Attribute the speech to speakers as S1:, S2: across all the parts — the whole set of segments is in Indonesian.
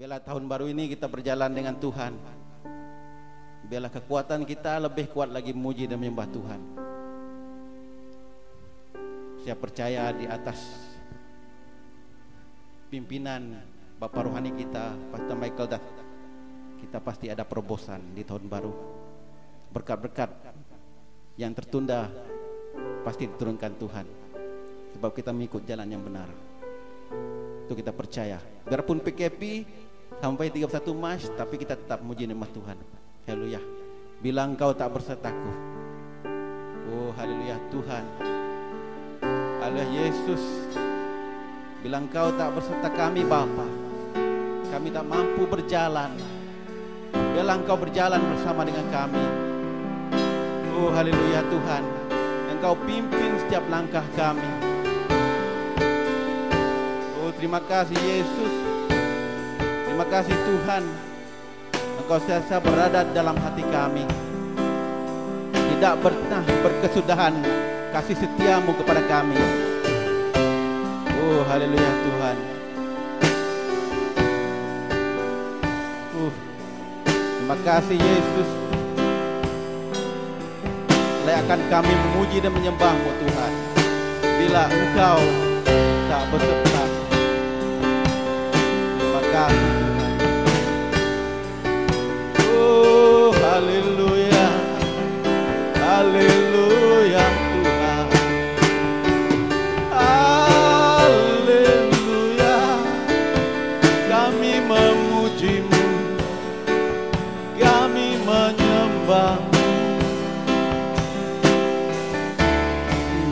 S1: Biarlah tahun baru ini kita berjalan dengan Tuhan. Biarlah kekuatan kita lebih kuat lagi memuji dan menyembah Tuhan. Saya percaya di atas pimpinan Bapak Rohani kita, Pastor Michael, kita pasti ada perobosan di tahun baru. Berkat-berkat yang tertunda pasti diturunkan Tuhan, sebab kita mengikut jalan yang benar. Itu kita percaya. Biarpun PKP sampai 31 Maret, tapi kita tetap memuji nama Tuhan. Haleluya. Bila engkau tak bersertaku, oh haleluya Tuhan, haleluya Yesus. Bila engkau tak berserta kami Bapa, kami tak mampu berjalan. Biarlah engkau berjalan bersama dengan kami. Oh haleluya Tuhan, engkau pimpin setiap langkah kami. Oh terima kasih Yesus. Terima kasih Tuhan, engkau senantiasa berada dalam hati kami. Tidak pernah berkesudahan kasih setiamu kepada kami. Oh haleluya Tuhan. Terima kasih Yesus. Layakan kami memuji dan menyembah-Mu Tuhan. Bila engkau tak berserta. Terima kasih Tuhan. Oh haleluya. Haleluya Tuhan. Haleluya. Kami memuji-Mu, kami menyembah-Mu.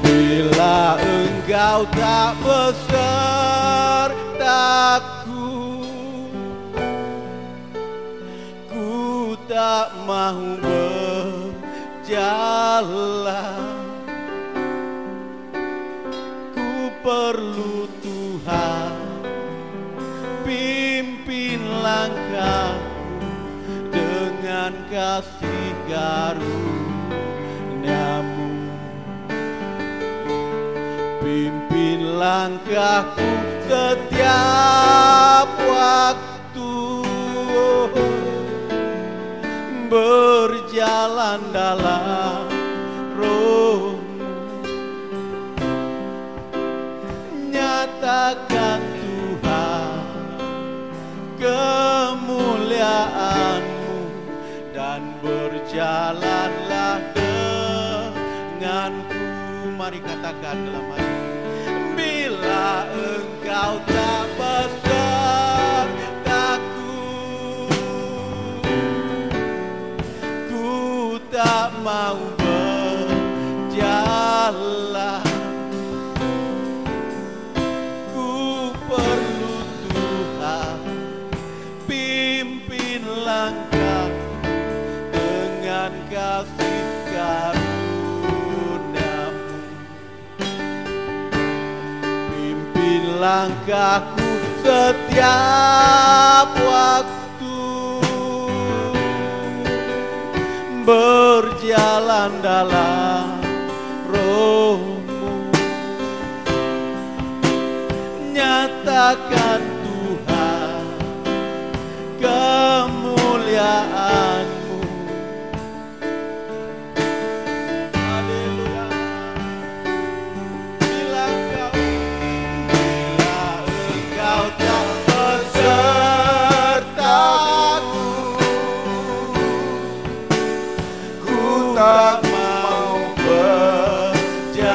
S1: Bila engkau tak besertaku, ku tak mau berjalan. Ku perlu Tuhan, pimpin langkahku dengan kasih karunia-Mu. Pimpin langkahku setiap waktu, berjalan dalam Roh-Mu. Nyatakan Tuhan kemuliaan-Mu, dan berjalanlah denganku. Mari katakan dalam hati. Bila engkau tak besertaku, ku tak mau berjalan. Ku perlu Tuhan, pimpin langkahku dengan kasih karunia-Mu. Pimpin langkahku setiap waktu, berjalan dalam Roh-Mu. Nyatakan Tuhan kemuliaan-Mu. Haleluya. Bila engkau tak besertaku, ku tak mau berjalan.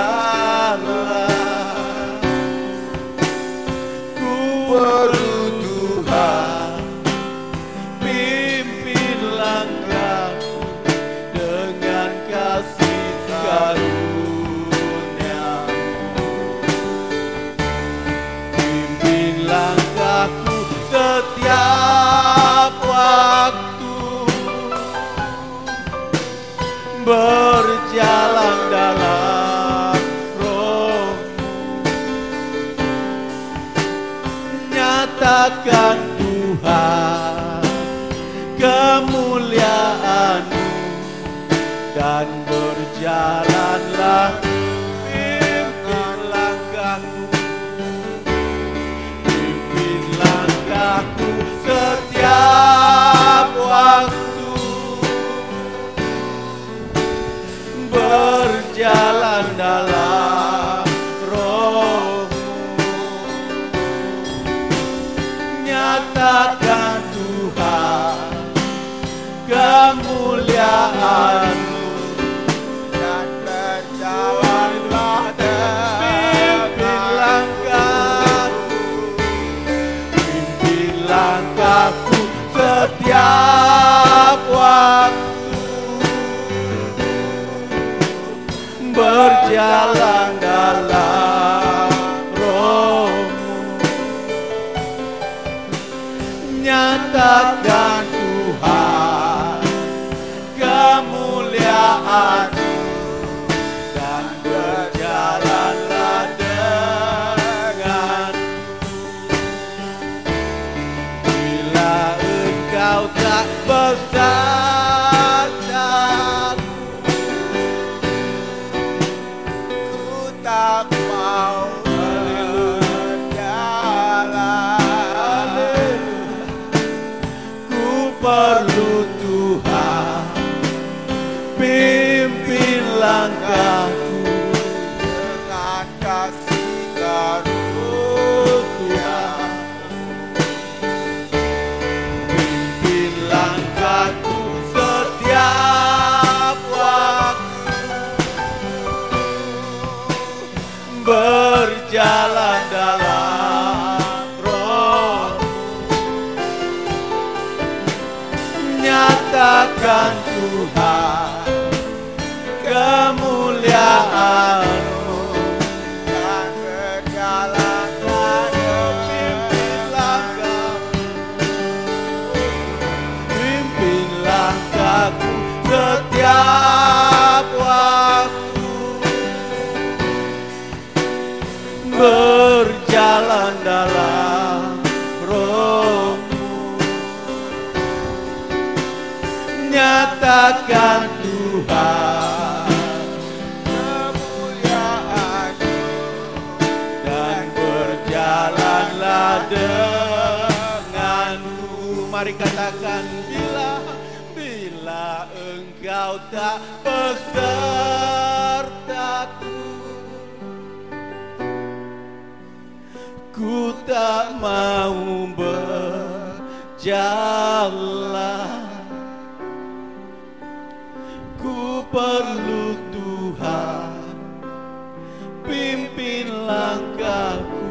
S1: Ku perlu Tuhan, pimpin langkahku dengan kasih karunia-Mu. Pimpin langkahku setiap waktu, berjalan dalam Roh-Mu. Nyatakan Tuhan kemuliaan-Mu, dan berjalanlah, pimpin langkahku, pimpin langkahku. kemuliaan-Mu,
S2: dan berjalanlah
S1: pimpin langkahku, pimpin langkahku setiap waktu, berjalan dalam Roh-Mu, nyatakan Tuhan kemuliaan-Mu, dan berjalanlah dengan bila Engkau tak bersabdaku,
S2: ku tak mau berjalan.
S1: ku perlu Tuhan, pimpin langkahku
S2: Dengan kasih
S1: karunia, pimpin langkahku setiap waktu, berjalan dalam Roh, nyatakan Tuhan kemuliaan-Mu,
S2: dan berjalanlah
S1: pimpin langkahku, pimpin langkahku setiap waktu, berjalan dalam Roh-Mu, nyatakan Tuhan
S2: kemuliaan-Mu,
S1: dan berjalanlah denganku. Mari katakan, bila Engkau tak besertaku, ku tak mau berjalan. Ku perlu Tuhan, pimpin langkahku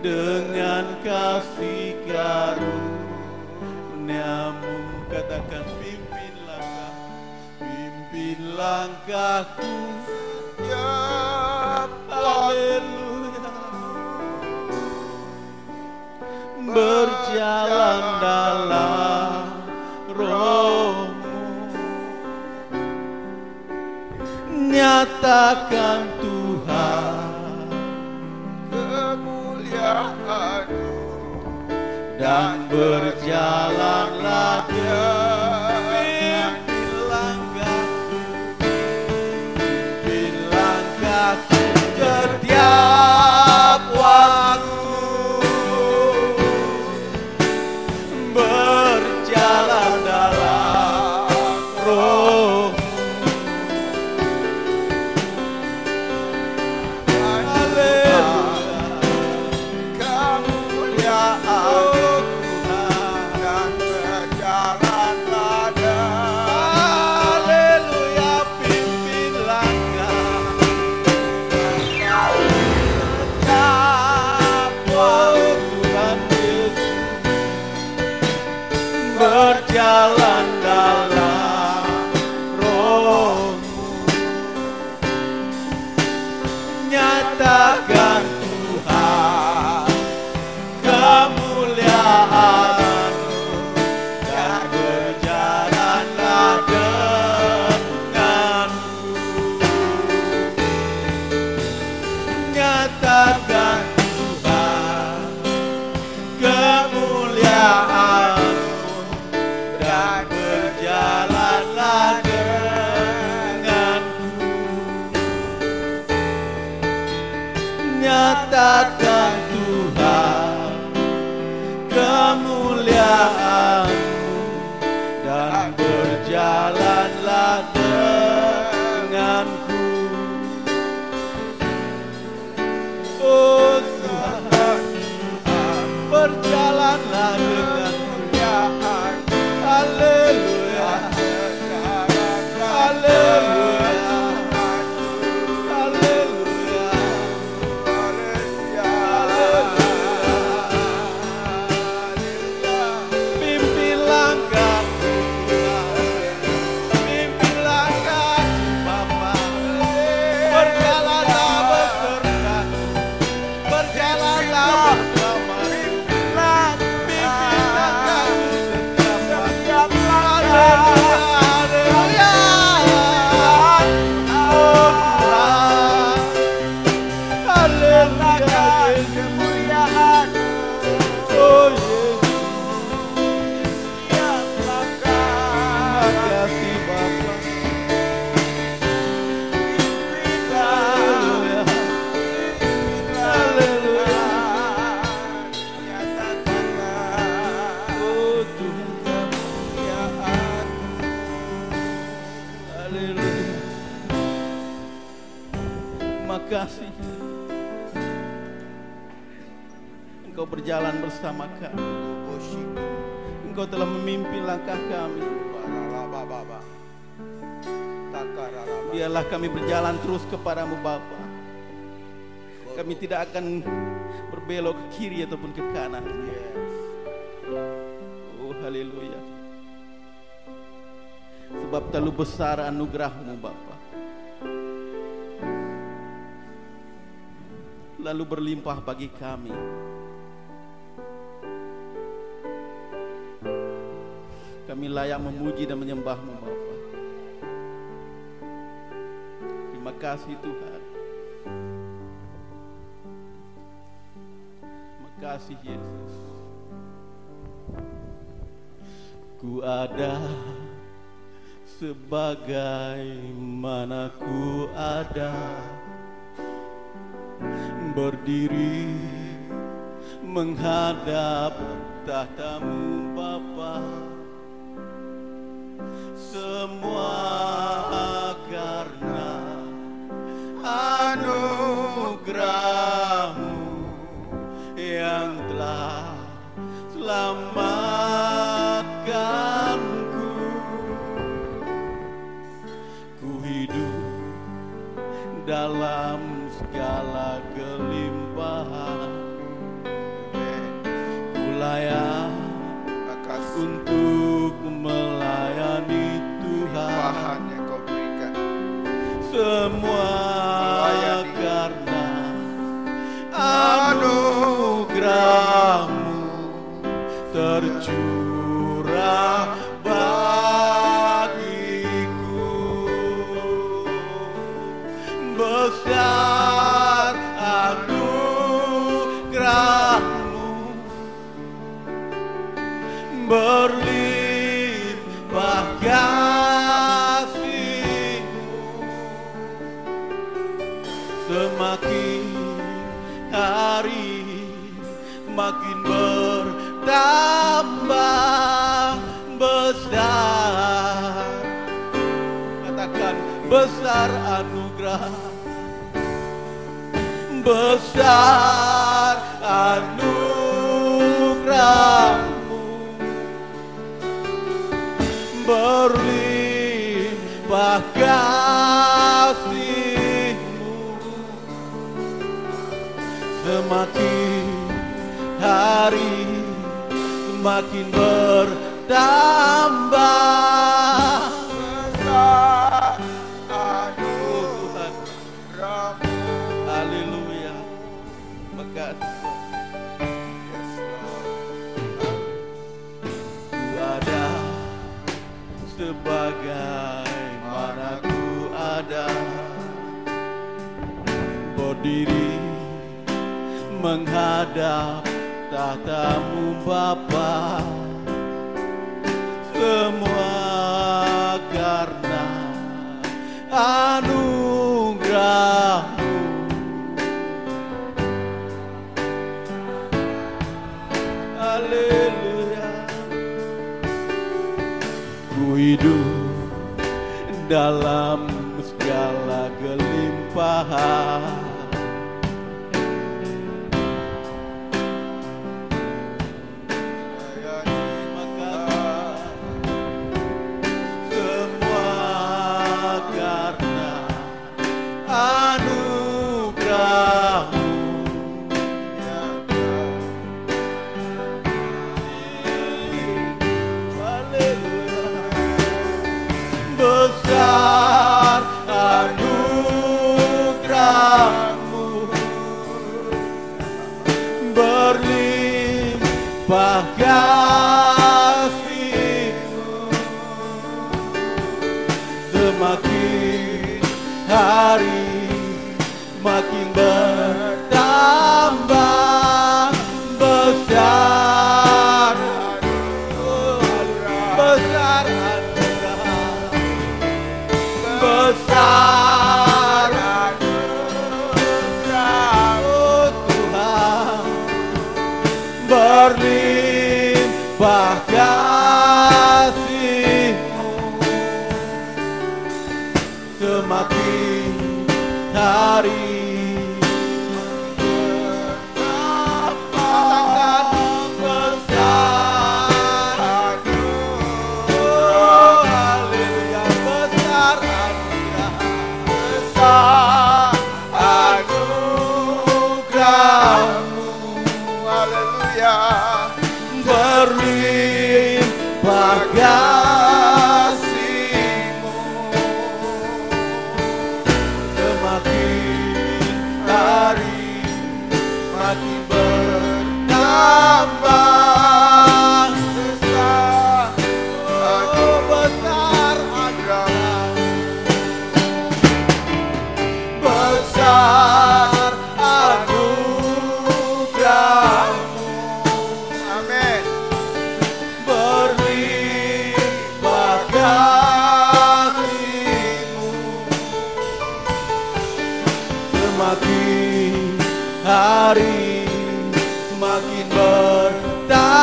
S1: dengan kasih karunia-Mu. Katakan, pimpin langkahku, haleluya, berjalan dalam Roh-Mu, nyatakan Tuhan
S2: kemuliaan-Mu,
S1: dan berjalanlah pimpin langkahku, pimpin langkahku setiap waktu, berjalan dalam Roh, berjalan dalam Roh-Mu, nyatakan Tuhan kemuliaan-Mu, dan berjalanlah denganku, nyatakan Tuhan kemuliaan-Mu, dan berjalanlah denganku, nyatakan Tuhan kemuliaan-Mu, dan berjalanlah denganku. Oh Tuhan, berjalanlah denganku, haleluya,
S2: kemuliaan-Mu.
S1: Oh Yesus,
S2: Yang langkah
S1: makasih Bapa.
S2: kita,
S1: Haleluya. Haleluya.
S2: nyatakanlah
S1: Oh Tuhan kami.
S2: kemuliaan-Mu.
S1: Haleluya. Makasih Engkau berjalan bersama kami. Engkau telah memimpin langkah kami. Biarlah kami berjalan terus kepadamu Bapa. Kami tidak akan berbelok ke kiri ataupun ke kanan. Oh haleluya. Sebab terlalu besar anugerah-Mu Bapa, lalu berlimpah bagi kami. Kami layak memuji dan menyembah-Mu Bapa. Terima kasih Tuhan. Terima kasih Yesus. Ku ada sebagaimana ku ada, berdiri menghadap tahta-Mu Bapa. Semua karena anugerah-Mu yang telah selamatkanku. Ku hidup dalam segala kelimpahan, ku layak untuk melayani Tuhan.
S2: Yang Kau berikan
S1: Semua
S2: Melayani.
S1: karena anugerah-Mu tercurah bagiku. Besar anugerah-Mu, berlimpah kasih-Mu. Semakin hari makin bertambah besar. Katakan besar anugerah, besar anugerah-Mu, berlimpah kasih-Mu. Semakin hari semakin bertambah
S2: besar
S1: Tuhan.
S2: anugerah-Mu.
S1: Haleluya. Makasih Tuhan.
S2: Yes, Lord.
S1: Ku ada sebagaimana ku ada, berdiri menghadap tahta-Mu Bapa. Semua karena anugerah-Mu. Haleluya. Ku hidup dalam segala kelimpahan, semua karena anugerah-Mu. Haleluya. Besar anugerah-Mu, berlimpah kasih-Mu. Semakin hari makin bertambah berlimpah kasih-Mu, semakin hari berlimpah kasih-Mu, semakin hari makin bertambah besar, besar anugerah-Mu, besar anugerah-Mu. Amin. Berlimpah kasih-Mu, semakin hari semakin bertambah.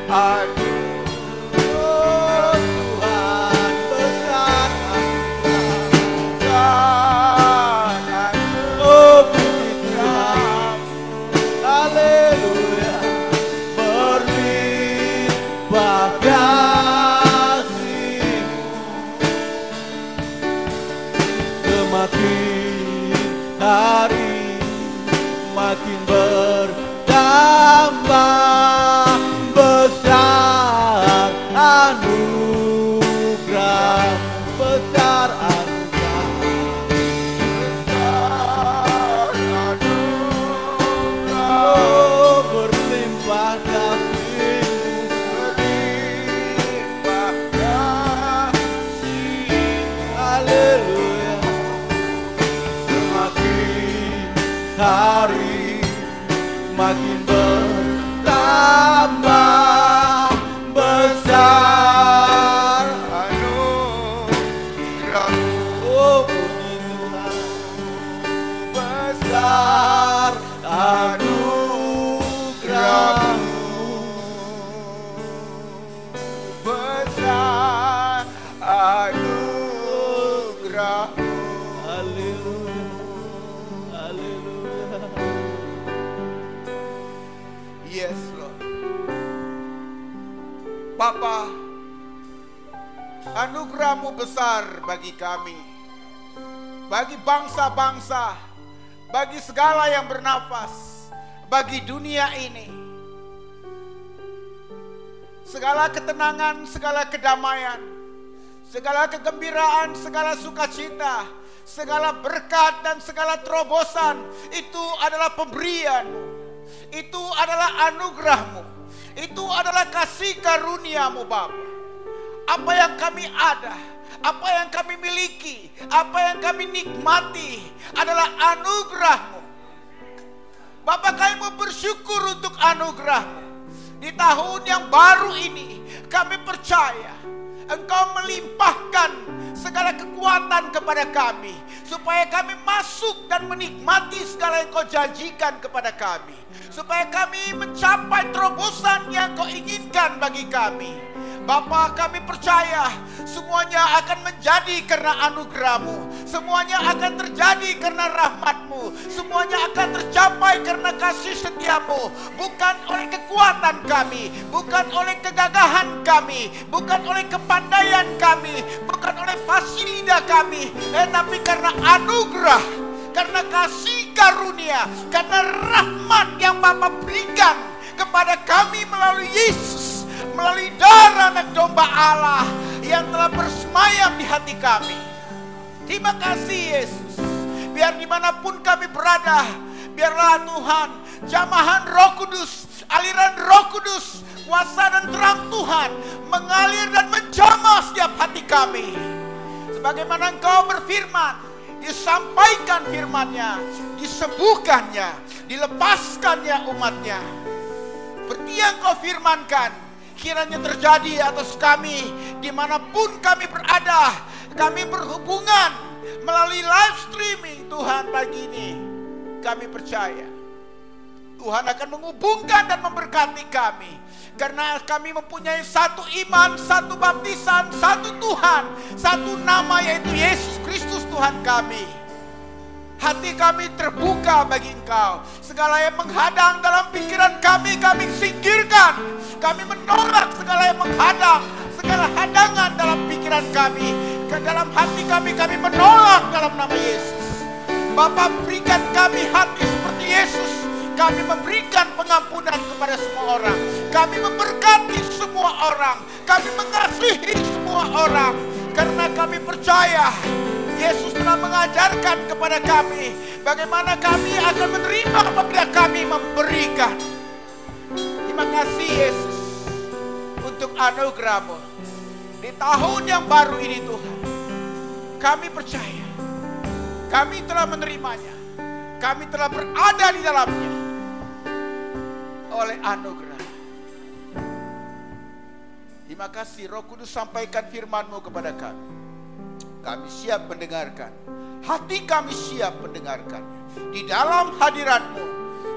S1: Aduh, oh Tuhan, besar anugerah, oh puji Tuhan, haleluya. Berlimpah kasih-Mu, semakin hari makin bertambah besar anugerah, besar anugerah, besar anugerah, oh berlimpah kasih-Mu, berlimpah kasih-Mu, haleluya. Semakin hari makin bertambah besar anugerah-Mu, oh puji Tuhan, besar anugerah-Mu, besar anugerah-Mu. Haleluya, haleluya. Yes, Lord. Bapa, anugerah-Mu besar bagi kami, bagi bangsa-bangsa, bagi segala yang bernafas, bagi dunia ini. Segala ketenangan, segala kedamaian, segala kegembiraan, segala sukacita, segala berkat dan segala terobosan, itu adalah pemberian-Mu. Itu adalah anugerah-Mu. Itu adalah kasih karunia-Mu, Bapa. Apa yang kami ada, apa yang kami miliki, apa yang kami nikmati adalah anugerah-Mu. Bapa, kami mau bersyukur untuk anugerah-Mu. Di tahun yang baru ini kami percaya Engkau melimpahkan segala kekuatan kepada kami, supaya kami masuk dan menikmati segala yang Kau janjikan kepada kami, supaya kami mencapai terobosan yang Kau inginkan bagi kami. Bapa, kami percaya semuanya akan menjadi karena anugerah-Mu, semuanya akan terjadi karena rahmat-Mu, semuanya akan tercapai karena kasih setia-Mu, bukan oleh kekuatan kami, bukan oleh kegagahan kami, bukan oleh kepandaian kami, bukan oleh fasilita kami, tetapi karena anugerah, karena kasih karunia, karena rahmat yang Bapa berikan kepada kami melalui Yesus, melalui darah anak domba Allah yang telah bersemayam di hati kami. Terima kasih Yesus. Biar dimanapun kami berada, biarlah Tuhan jamahan Roh Kudus, aliran Roh Kudus, kuasa dan terang Tuhan mengalir dan menjamah setiap hati kami. Sebagaimana Engkau berfirman, disampaikan firman-Nya, disembuhkannya, dilepaskannya umat-Nya. Seperti yang Kau firmankan, kiranya terjadi atas kami dimanapun kami berada. Kami berhubungan melalui live streaming Tuhan pagi ini. Kami percaya
S2: Tuhan akan menghubungkan dan memberkati kami. Karena kami mempunyai satu iman, satu baptisan, satu Tuhan, satu nama, yaitu Yesus Kristus Tuhan kami. Hati kami terbuka bagi Engkau. Segala yang menghadang dalam pikiran kami singkirkan. Kami menolak segala yang menghadang, segala hadangan dalam pikiran kami. Ke dalam hati kami menolak dalam nama Yesus. Bapa, berikan kami hati seperti Yesus. Kami memberikan pengampunan kepada semua orang. Kami memberkati semua orang. Kami mengasihi semua orang. Karena kami percaya Yesus telah mengajarkan kepada kami bagaimana kami akan menerima apabila kami memberikan. Terima kasih Yesus untuk anugerah-Mu. Di tahun yang baru ini Tuhan, kami percaya kami telah menerimanya. Kami telah berada di dalamnya oleh anugerah. Terima kasih Roh Kudus, sampaikan firman-Mu kepada kami. Kami siap mendengarkan. Hati kami siap mendengarkan. Di dalam hadirat-Mu,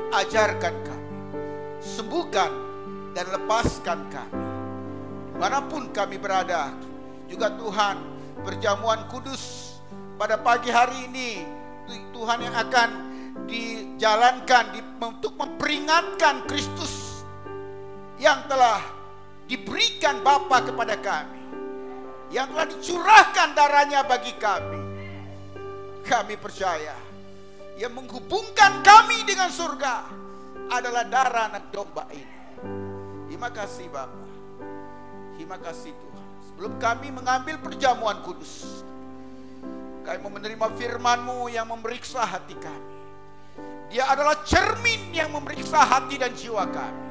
S2: ajarkan kami, sembuhkan dan lepaskan kami. Dimanapun kami berada, juga Tuhan, perjamuan kudus pada pagi hari ini, Tuhan yang akan dijalankan untuk memperingatkan Kristus yang telah diberikan Bapa kepada kami, yang telah dicurahkan darahnya bagi kami. Kami percaya yang menghubungkan kami dengan surga adalah darah anak domba ini. Terima kasih Bapa. Terima kasih Tuhan. Sebelum kami mengambil perjamuan kudus, kami mau menerima firman-Mu yang memeriksa hati kami. Dia adalah cermin yang memeriksa hati dan jiwa kami,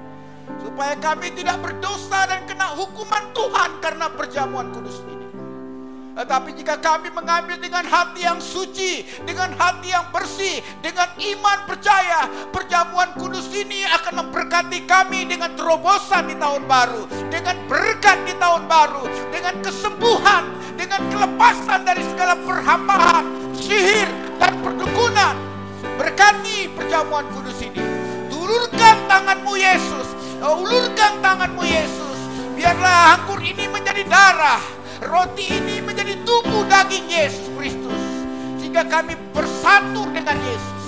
S2: supaya kami tidak berdosa dan kena hukuman Tuhan karena perjamuan kudus ini. Tetapi jika kami mengambil dengan hati yang suci, dengan hati yang bersih, dengan iman percaya, perjamuan kudus ini akan memberkati kami dengan terobosan di tahun baru, dengan berkat di tahun baru, dengan kesembuhan, dengan kelepasan dari segala perhambaan, sihir dan perdukunan. Berkati perjamuan kudus ini. Ulurkan tangan-Mu Yesus. Ulurkan tangan-Mu Yesus. Biarlah anggur ini menjadi darah, roti ini menjadi tubuh daging Yesus Kristus, sehingga kami bersatu dengan Yesus.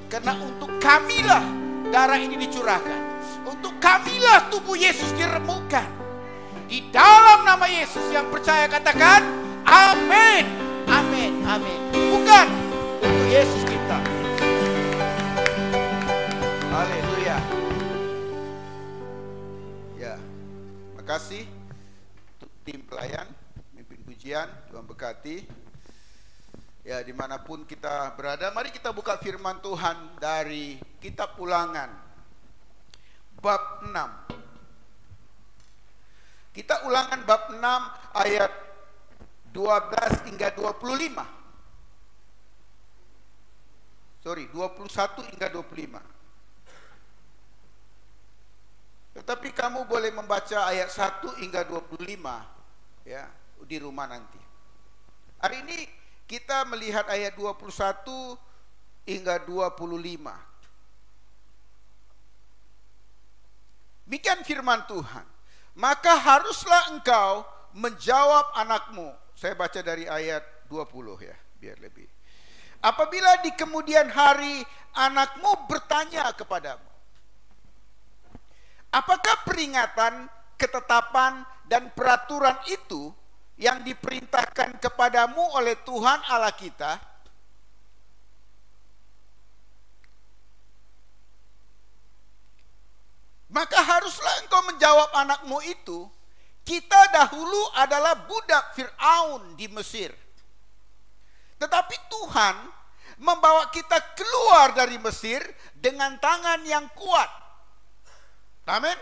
S2: Karena untuk kamilah darah ini dicurahkan, untuk kamilah tubuh Yesus diremukkan. Di dalam nama Yesus yang percaya katakan amin, amin, amin. Bukan untuk Yesus kita. Haleluya. Ya, makasih untuk tim pelayan, mimpin pujian, Tuhan berkati. Ya, dimanapun kita berada, mari kita buka firman Tuhan dari kitab Ulangan bab 6. Kita Ulangan bab 6 ayat 12 hingga 25. 21 hingga 25. Tetapi kamu boleh membaca ayat 1 hingga 25 ya di rumah nanti. Hari ini kita melihat ayat 21 hingga 25. Demikian firman Tuhan. Maka haruslah engkau menjawab anakmu. Saya baca dari ayat 20 ya, biar lebih. Apabila di kemudian hari anakmu bertanya kepadamu, apakah peringatan, ketetapan, dan peraturan itu yang diperintahkan kepadamu oleh Tuhan Allah kita? Maka haruslah engkau menjawab anakmu itu, kita dahulu adalah budak Fir'aun di Mesir. Tetapi Tuhan membawa kita keluar dari Mesir dengan tangan yang kuat. Amin.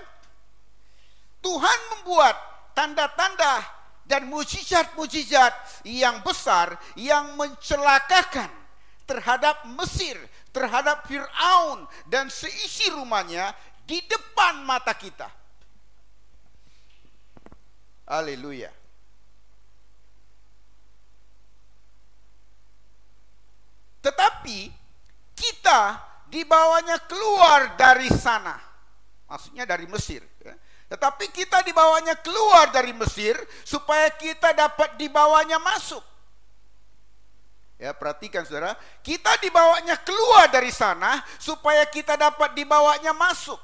S2: Tuhan membuat tanda-tanda dan mujizat-mujizat yang besar yang mencelakakan terhadap Mesir, terhadap Fir'aun dan seisi rumahnya di depan mata kita. Haleluya. Tetapi kita dibawanya keluar dari sana. Maksudnya dari Mesir. Ya. Tetapi kita dibawanya keluar dari Mesir supaya kita dapat dibawanya masuk. Ya, perhatikan saudara, kita dibawanya keluar dari sana supaya kita dapat dibawanya masuk.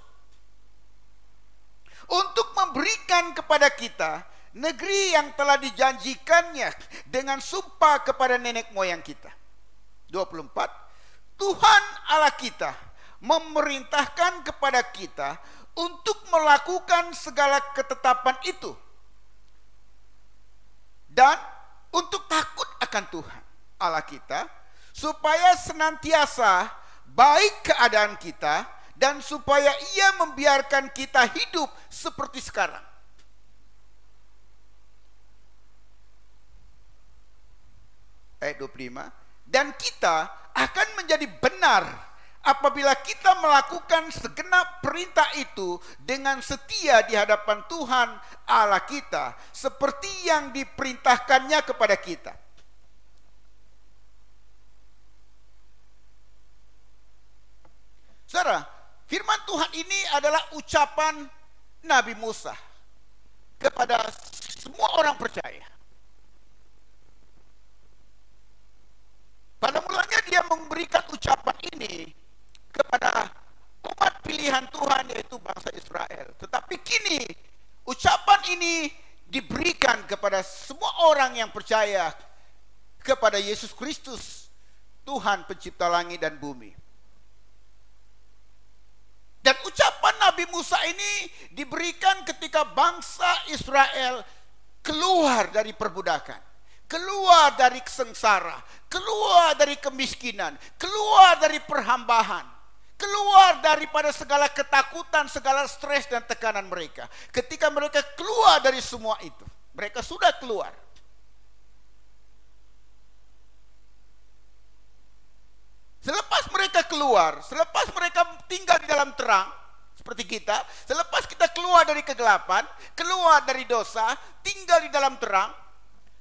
S2: Untuk memberikan kepada kita negeri yang telah dijanjikannya dengan sumpah kepada nenek moyang kita. 24. Tuhan Allah kita memerintahkan kepada kita untuk melakukan segala ketetapan itu dan untuk takut akan Tuhan Allah kita, supaya senantiasa baik keadaan kita dan supaya Ia membiarkan kita hidup seperti sekarang. Ayat 25. Dan kita akan menjadi benar apabila kita melakukan segenap perintah itu dengan setia di hadapan Tuhan Allah kita, seperti yang diperintahkannya kepada kita. Saudara, firman Tuhan ini adalah ucapan Nabi Musa kepada semua orang percaya. Pada mulanya dia memberikan ucapan ini kepada umat pilihan Tuhan, yaitu bangsa Israel. Tetapi kini ucapan ini diberikan kepada semua orang yang percaya kepada Yesus Kristus, Tuhan pencipta langit dan bumi. Dan ucapan Nabi Musa ini diberikan ketika bangsa Israel keluar dari perbudakan, keluar dari sengsara, keluar dari kemiskinan, keluar dari perhambahan, keluar daripada segala ketakutan, segala stres dan tekanan mereka. Ketika mereka keluar dari semua itu, mereka sudah keluar. Selepas mereka keluar, selepas mereka tinggal di dalam terang, seperti kita, selepas kita keluar dari kegelapan, keluar dari dosa, tinggal di dalam terang,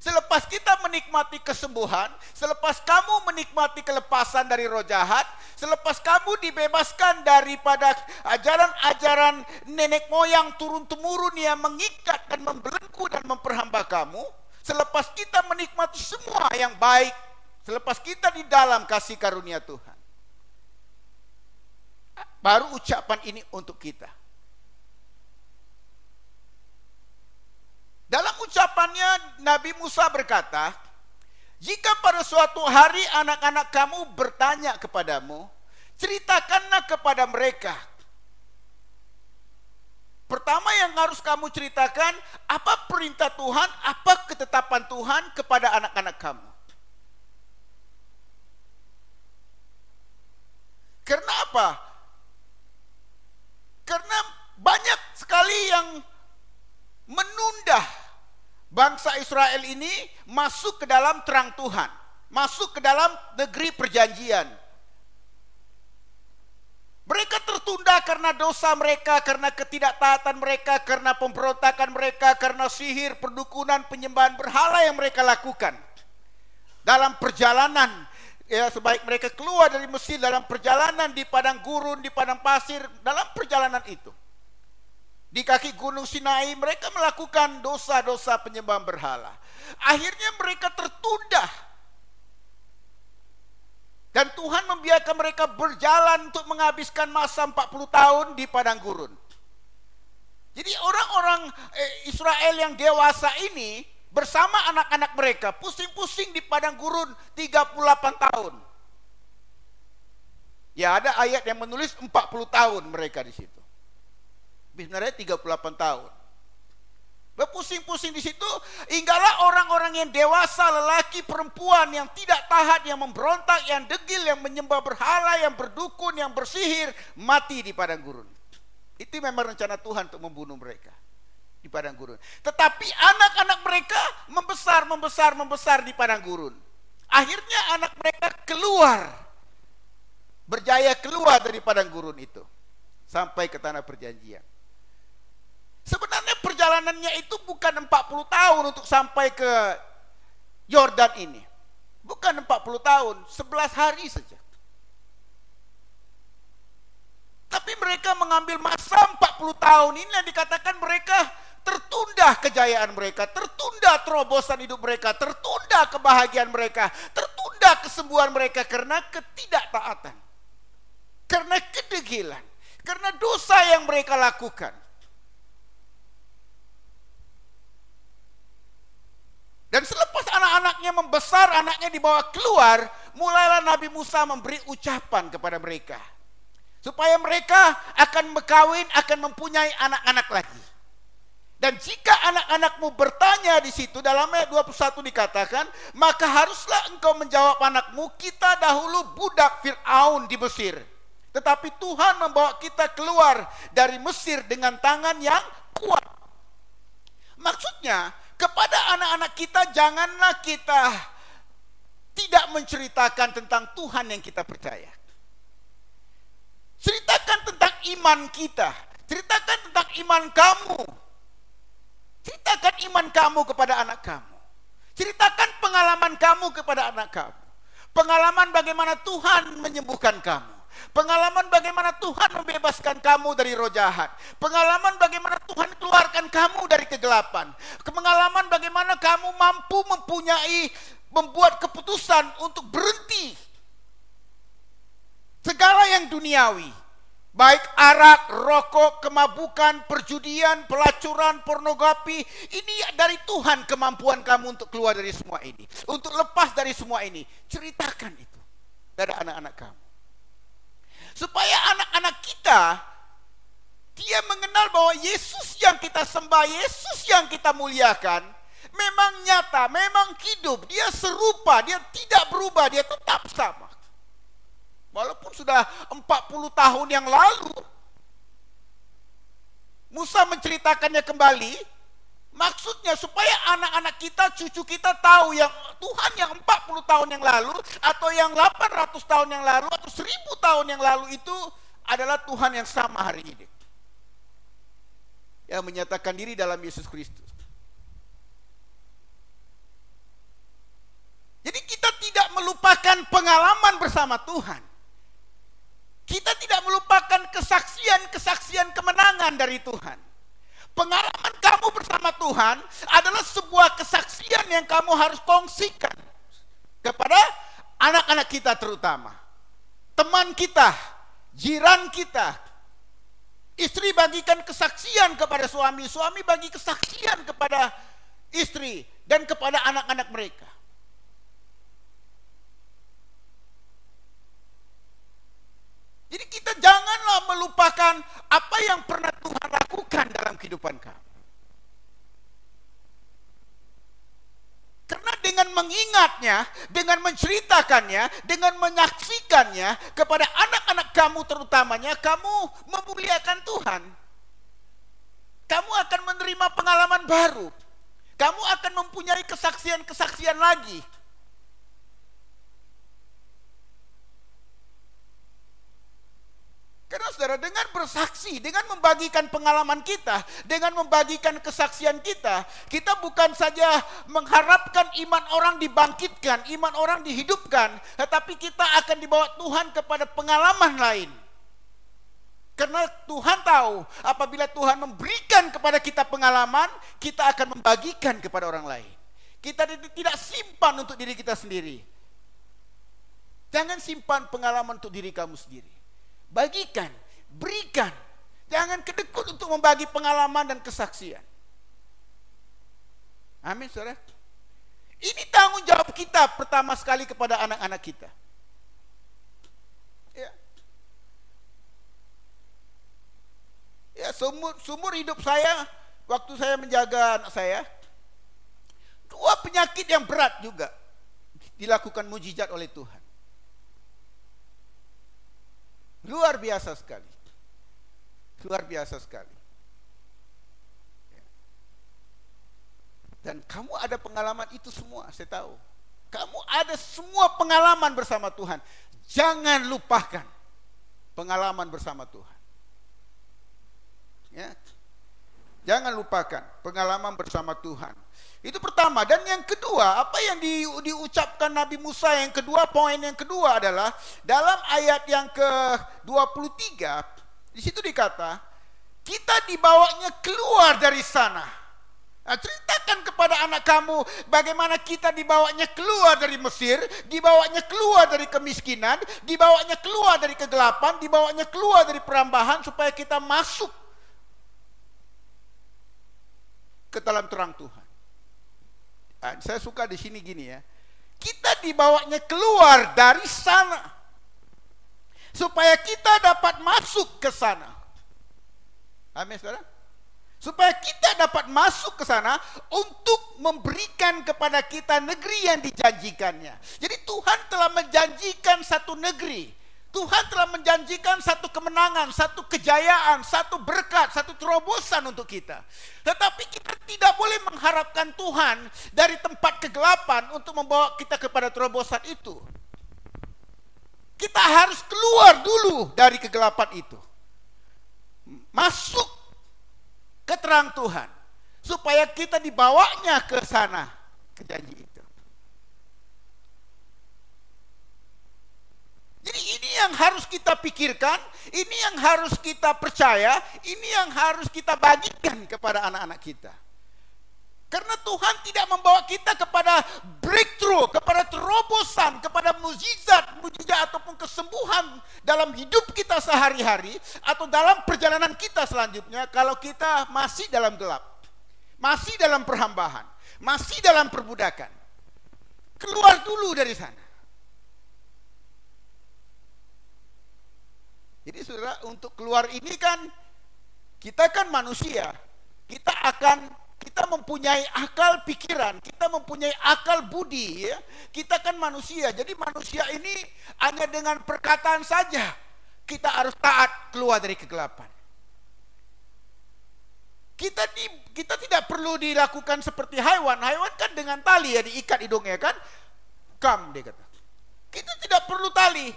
S2: selepas kita menikmati kesembuhan, selepas kamu menikmati kelepasan dari roh jahat, selepas kamu dibebaskan daripada ajaran-ajaran nenek moyang turun-temurun yang mengikat dan membelenggu dan memperhamba kamu, selepas kita menikmati semua yang baik, selepas kita di dalam kasih karunia Tuhan, baru ucapan ini untuk kita. Dalam ucapannya Nabi Musa berkata, jika pada suatu hari anak-anak kamu bertanya kepadamu, ceritakanlah kepada mereka. Pertama yang harus kamu ceritakan, apa perintah Tuhan, apa ketetapan Tuhan kepada anak-anak kamu. Karena apa? Karena banyak sekali yang menunda bangsa Israel ini masuk ke dalam terang Tuhan, masuk ke dalam negeri perjanjian. Mereka tertunda karena dosa mereka, karena ketidaktaatan mereka, karena pemberontakan mereka, karena sihir, perdukunan, penyembahan berhala yang mereka lakukan. Dalam perjalanan, ya, sebaik mereka keluar dari Mesir, dalam perjalanan di padang gurun, di padang pasir, dalam perjalanan itu, di kaki gunung Sinai, mereka melakukan dosa-dosa penyembahan berhala. Akhirnya mereka tertunda. Dan Tuhan membiarkan mereka berjalan untuk menghabiskan masa 40 tahun di padang gurun. Jadi orang-orang Israel yang dewasa ini bersama anak-anak mereka pusing-pusing di padang gurun 38 tahun. Ya, ada ayat yang menulis 40 tahun mereka di situ. Sebenarnya 38 tahun. Berpusing-pusing di situ, hinggalah orang-orang yang dewasa, lelaki, perempuan yang tidak tahan, yang memberontak, yang degil, yang menyembah berhala, yang berdukun, yang bersihir, mati di padang gurun. Itu memang rencana Tuhan untuk membunuh mereka di padang gurun. Tetapi anak-anak mereka membesar di padang gurun. Akhirnya anak mereka keluar, berjaya keluar dari padang gurun itu, sampai ke tanah perjanjian. Sebenarnya perjalanannya itu bukan 40 tahun untuk sampai ke Yordan ini. Bukan 40 tahun, 11 hari saja. Tetapi mereka mengambil masa 40 tahun. Ini yang dikatakan mereka tertunda kejayaan mereka, tertunda terobosan hidup mereka, tertunda kebahagiaan mereka, tertunda kesembuhan mereka karena ketidaktaatan, karena kedegilan, karena dosa yang mereka lakukan. Dan selepas anak-anaknya membesar, anaknya dibawa keluar, mulailah Nabi Musa memberi ucapan kepada mereka, supaya mereka akan berkawin, akan mempunyai anak-anak lagi. Dan jika anak-anakmu bertanya di situ, dalam ayat 21 dikatakan, maka haruslah engkau menjawab anakmu, kita dahulu budak Fir'aun di Mesir, tetapi Tuhan membawa kita keluar dari Mesir dengan tangan yang kuat. Maksudnya, kepada anak-anak kita, janganlah kita tidak menceritakan tentang Tuhan yang kita percaya. Ceritakan tentang iman kita, ceritakan tentang iman kamu. Ceritakan iman kamu kepada anak kamu. Ceritakan pengalaman kamu kepada anak kamu. Pengalaman bagaimana Tuhan menyembuhkan kamu. Pengalaman bagaimana Tuhan membebaskan kamu dari roh jahat. Pengalaman bagaimana Tuhan keluarkan kamu dari kegelapan. Pengalaman bagaimana kamu mampu membuat keputusan untuk berhenti segala yang duniawi. Baik arak, rokok, kemabukan, perjudian, pelacuran, pornografi. Ini dari Tuhan kemampuan kamu untuk keluar dari semua ini. Untuk lepas dari semua ini. Ceritakan itu dari anak-anak kamu. Supaya anak-anak kita, dia mengenal bahwa Yesus yang kita sembah, Yesus yang kita muliakan, memang nyata, memang hidup. Dia serupa, dia tidak berubah, dia tetap sama. Walaupun sudah 40 tahun yang lalu Musa menceritakannya kembali, maksudnya supaya anak-anak kita, cucu kita tahu yang Tuhan yang 40 tahun yang lalu, atau yang 800 tahun yang lalu, atau 1000 tahun yang lalu itu adalah Tuhan yang sama hari ini, yang menyatakan diri dalam Yesus Kristus. Jadi kita tidak melupakan pengalaman bersama Tuhan. Kita tidak melupakan kesaksian-kesaksian kemenangan dari Tuhan. Pengalaman kamu bersama Tuhan adalah sebuah kesaksian yang kamu harus kongsikan kepada anak-anak kita terutama. Teman kita, jiran kita. Istri bagikan kesaksian kepada suami, suami bagi kesaksian kepada istri dan kepada anak-anak mereka. Jadi kita janganlah melupakan apa yang pernah Tuhan lakukan dalam kehidupan kamu. Karena dengan mengingatnya, dengan menceritakannya, dengan menyaksikannya kepada anak-anak kamu terutamanya, kamu memuliakan Tuhan. Kamu akan menerima pengalaman baru. Kamu akan mempunyai kesaksian-kesaksian lagi. Karena saudara, dengan bersaksi, dengan membagikan pengalaman kita, dengan membagikan kesaksian kita, kita bukan saja mengharapkan iman orang dibangkitkan, iman orang dihidupkan, tetapi kita akan dibawa Tuhan kepada pengalaman lain. Karena Tuhan tahu, apabila Tuhan memberikan kepada kita pengalaman, kita akan membagikan kepada orang lain. Kita tidak simpan untuk diri kita sendiri. Jangan simpan pengalaman untuk diri kamu sendiri. Bagikan, berikan. Jangan kedekut untuk membagi pengalaman dan kesaksian. Amin, saudara. Ini tanggung jawab kita pertama sekali kepada anak-anak kita. Ya, seumur hidup saya, waktu saya menjaga anak saya, 2 penyakit yang berat juga dilakukan mujizat oleh Tuhan. Luar biasa sekali. Luar biasa sekali. Dan kamu ada pengalaman itu semua, saya tahu. Kamu ada semua pengalaman bersama Tuhan. Jangan lupakan pengalaman bersama Tuhan. Ya. Jangan lupakan pengalaman bersama Tuhan. Itu pertama. Dan yang kedua, apa yang diucapkan Nabi Musa yang kedua, poin yang kedua adalah dalam ayat yang ke-23, Di situ dikata, kita dibawanya keluar dari sana. Nah, ceritakan kepada anak kamu bagaimana kita dibawanya keluar dari Mesir, dibawanya keluar dari kemiskinan, dibawanya keluar dari kegelapan, dibawanya keluar dari perambahan supaya kita masuk ke dalam terang Tuhan. Nah, saya suka di sini gini ya. Kita dibawanya keluar dari sana supaya kita dapat masuk ke sana. Amin, saudara. Supaya kita dapat masuk ke sana untuk memberikan kepada kita negeri yang dijanjikannya. Jadi Tuhan telah menjanjikan satu negeri. Tuhan telah menjanjikan satu kemenangan, satu kejayaan, satu berkat, satu terobosan untuk kita. Tetapi kita tidak boleh mengharapkan Tuhan dari tempat kegelapan untuk membawa kita kepada terobosan itu. Kita harus keluar dulu dari kegelapan itu. Masuk ke terang Tuhan, supaya kita dibawanya ke sana, ke janji itu. Jadi ini yang harus kita pikirkan, ini yang harus kita percaya, ini yang harus kita bagikan kepada anak-anak kita. Karena Tuhan tidak membawa kita kepada breakthrough, kepada terobosan, kepada mujizat ataupun kesembuhan dalam hidup kita sehari-hari atau dalam perjalanan kita selanjutnya kalau kita masih dalam gelap, masih dalam perhambahan, masih dalam perbudakan. Keluar dulu dari sana. Jadi saudara, untuk keluar ini kan kita kan manusia, kita mempunyai akal pikiran, kita mempunyai akal budi, ya. Kita kan manusia, jadi manusia ini hanya dengan perkataan saja kita harus taat keluar dari kegelapan. Kita tidak perlu dilakukan seperti hewan. Hewan kan dengan tali ya, diikat hidungnya kan, kam dia kata. Kita tidak perlu tali.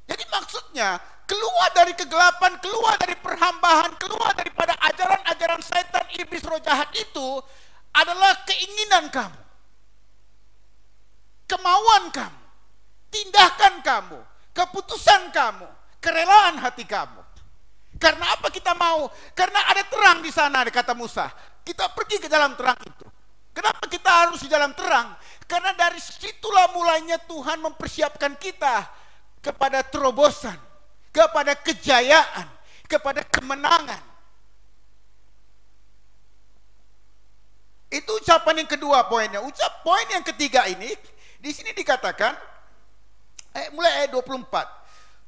S2: Jadi maksudnya keluar dari kegelapan, keluar dari perhambahan, keluar daripada ajaran-ajaran setan, iblis, roh jahat itu adalah keinginan kamu, kemauan kamu, tindakan kamu, keputusan kamu, kerelaan hati kamu. Karena apa kita mau? Karena ada terang di sana, kata Musa. Kita pergi ke dalam terang itu. Kenapa kita harus di dalam terang? Karena dari situlah mulainya Tuhan mempersiapkan kita kepada terobosan, kepada kejayaan, kepada kemenangan. Itu ucapan yang kedua poinnya. Poin yang ketiga ini, di sini dikatakan, mulai ayat 24.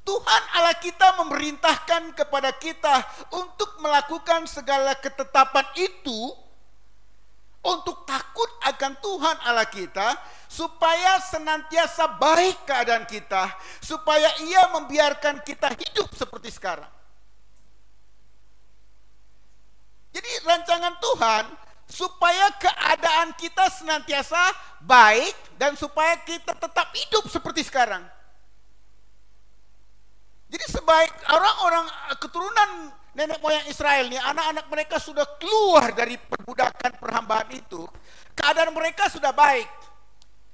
S2: Tuhan Allah kita memerintahkan kepada kita untuk melakukan segala ketetapan itu, untuk takut akan Tuhan Allah kita, supaya senantiasa baik keadaan kita, supaya Ia membiarkan kita hidup seperti sekarang. Jadi rancangan Tuhan supaya keadaan kita senantiasa baik dan supaya kita tetap hidup seperti sekarang. Jadi sebaik orang-orang keturunan nenek moyang Israel ini, anak-anak mereka sudah keluar dari perbudakan perhambaan itu, keadaan mereka sudah baik,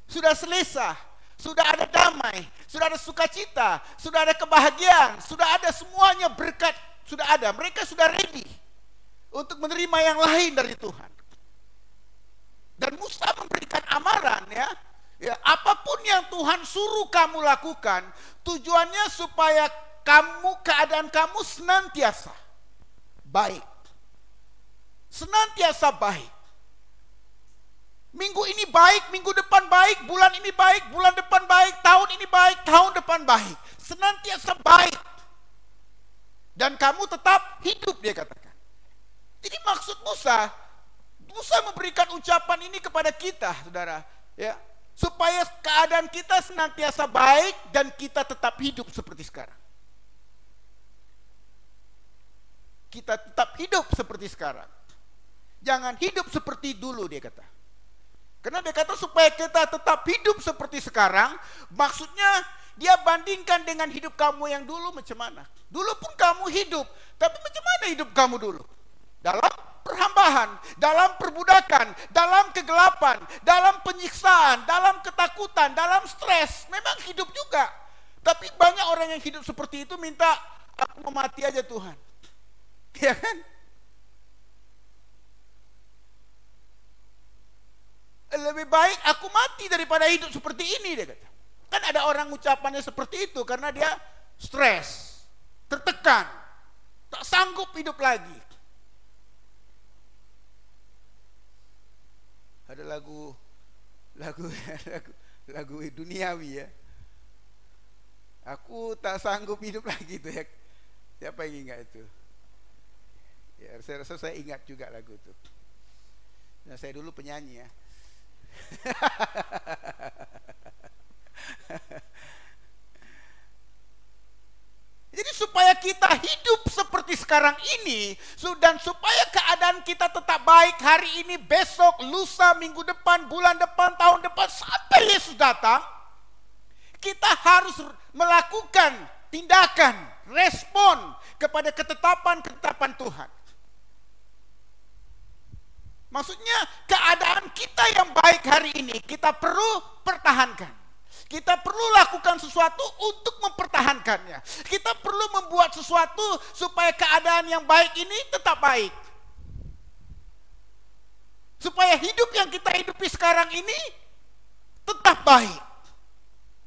S2: sudah selesa, sudah ada damai, sudah ada sukacita, sudah ada kebahagiaan, sudah ada semuanya berkat, sudah ada. Mereka sudah ready untuk menerima yang lain dari Tuhan. Dan Musa memberikan amaran ya, apapun yang Tuhan suruh kamu lakukan, tujuannya supaya keadaan kamu senantiasa baik. Senantiasa baik. Minggu ini baik, minggu depan baik, bulan ini baik, bulan depan baik, tahun ini baik, tahun depan baik. Senantiasa baik. Dan kamu tetap hidup, dia katakan. Jadi maksud Musa memberikan ucapan ini kepada kita, saudara, ya, supaya keadaan kita senantiasa baik dan kita tetap hidup seperti sekarang. Kita tetap hidup seperti sekarang. Jangan hidup seperti dulu, dia kata. Karena dia kata supaya kita tetap hidup seperti sekarang, maksudnya dia bandingkan dengan hidup kamu yang dulu macam mana. Dulu pun kamu hidup, tapi macam mana hidup kamu dulu? Dalam perhambahan, dalam perbudakan, dalam kegelapan, dalam penyiksaan, dalam ketakutan, dalam stres. Memang hidup juga. Tapi banyak orang yang hidup seperti itu minta aku mau mati aja Tuhan. Ya kan? Lebih baik aku mati daripada hidup seperti ini, dia kata. Kan ada orang ucapannya seperti itu karena dia stres, tertekan, tak sanggup hidup lagi. Ada lagu duniawi ya. Aku tak sanggup hidup lagi itu ya. Siapa yang ingat itu? Ya, saya rasa saya ingat juga lagu itu. Nah, saya dulu penyanyi ya. Jadi supaya kita hidup seperti sekarang ini, dan supaya keadaan kita tetap baik hari ini, besok, lusa, minggu depan, bulan depan, tahun depan, sampai Yesus datang, kita harus melakukan tindakan, respon kepada ketetapan-ketetapan Tuhan. Maksudnya keadaan kita yang baik hari ini kita perlu pertahankan. Kita perlu lakukan sesuatu untuk mempertahankannya. Kita perlu membuat sesuatu supaya keadaan yang baik ini tetap baik. Supaya hidup yang kita hidupi sekarang ini tetap baik.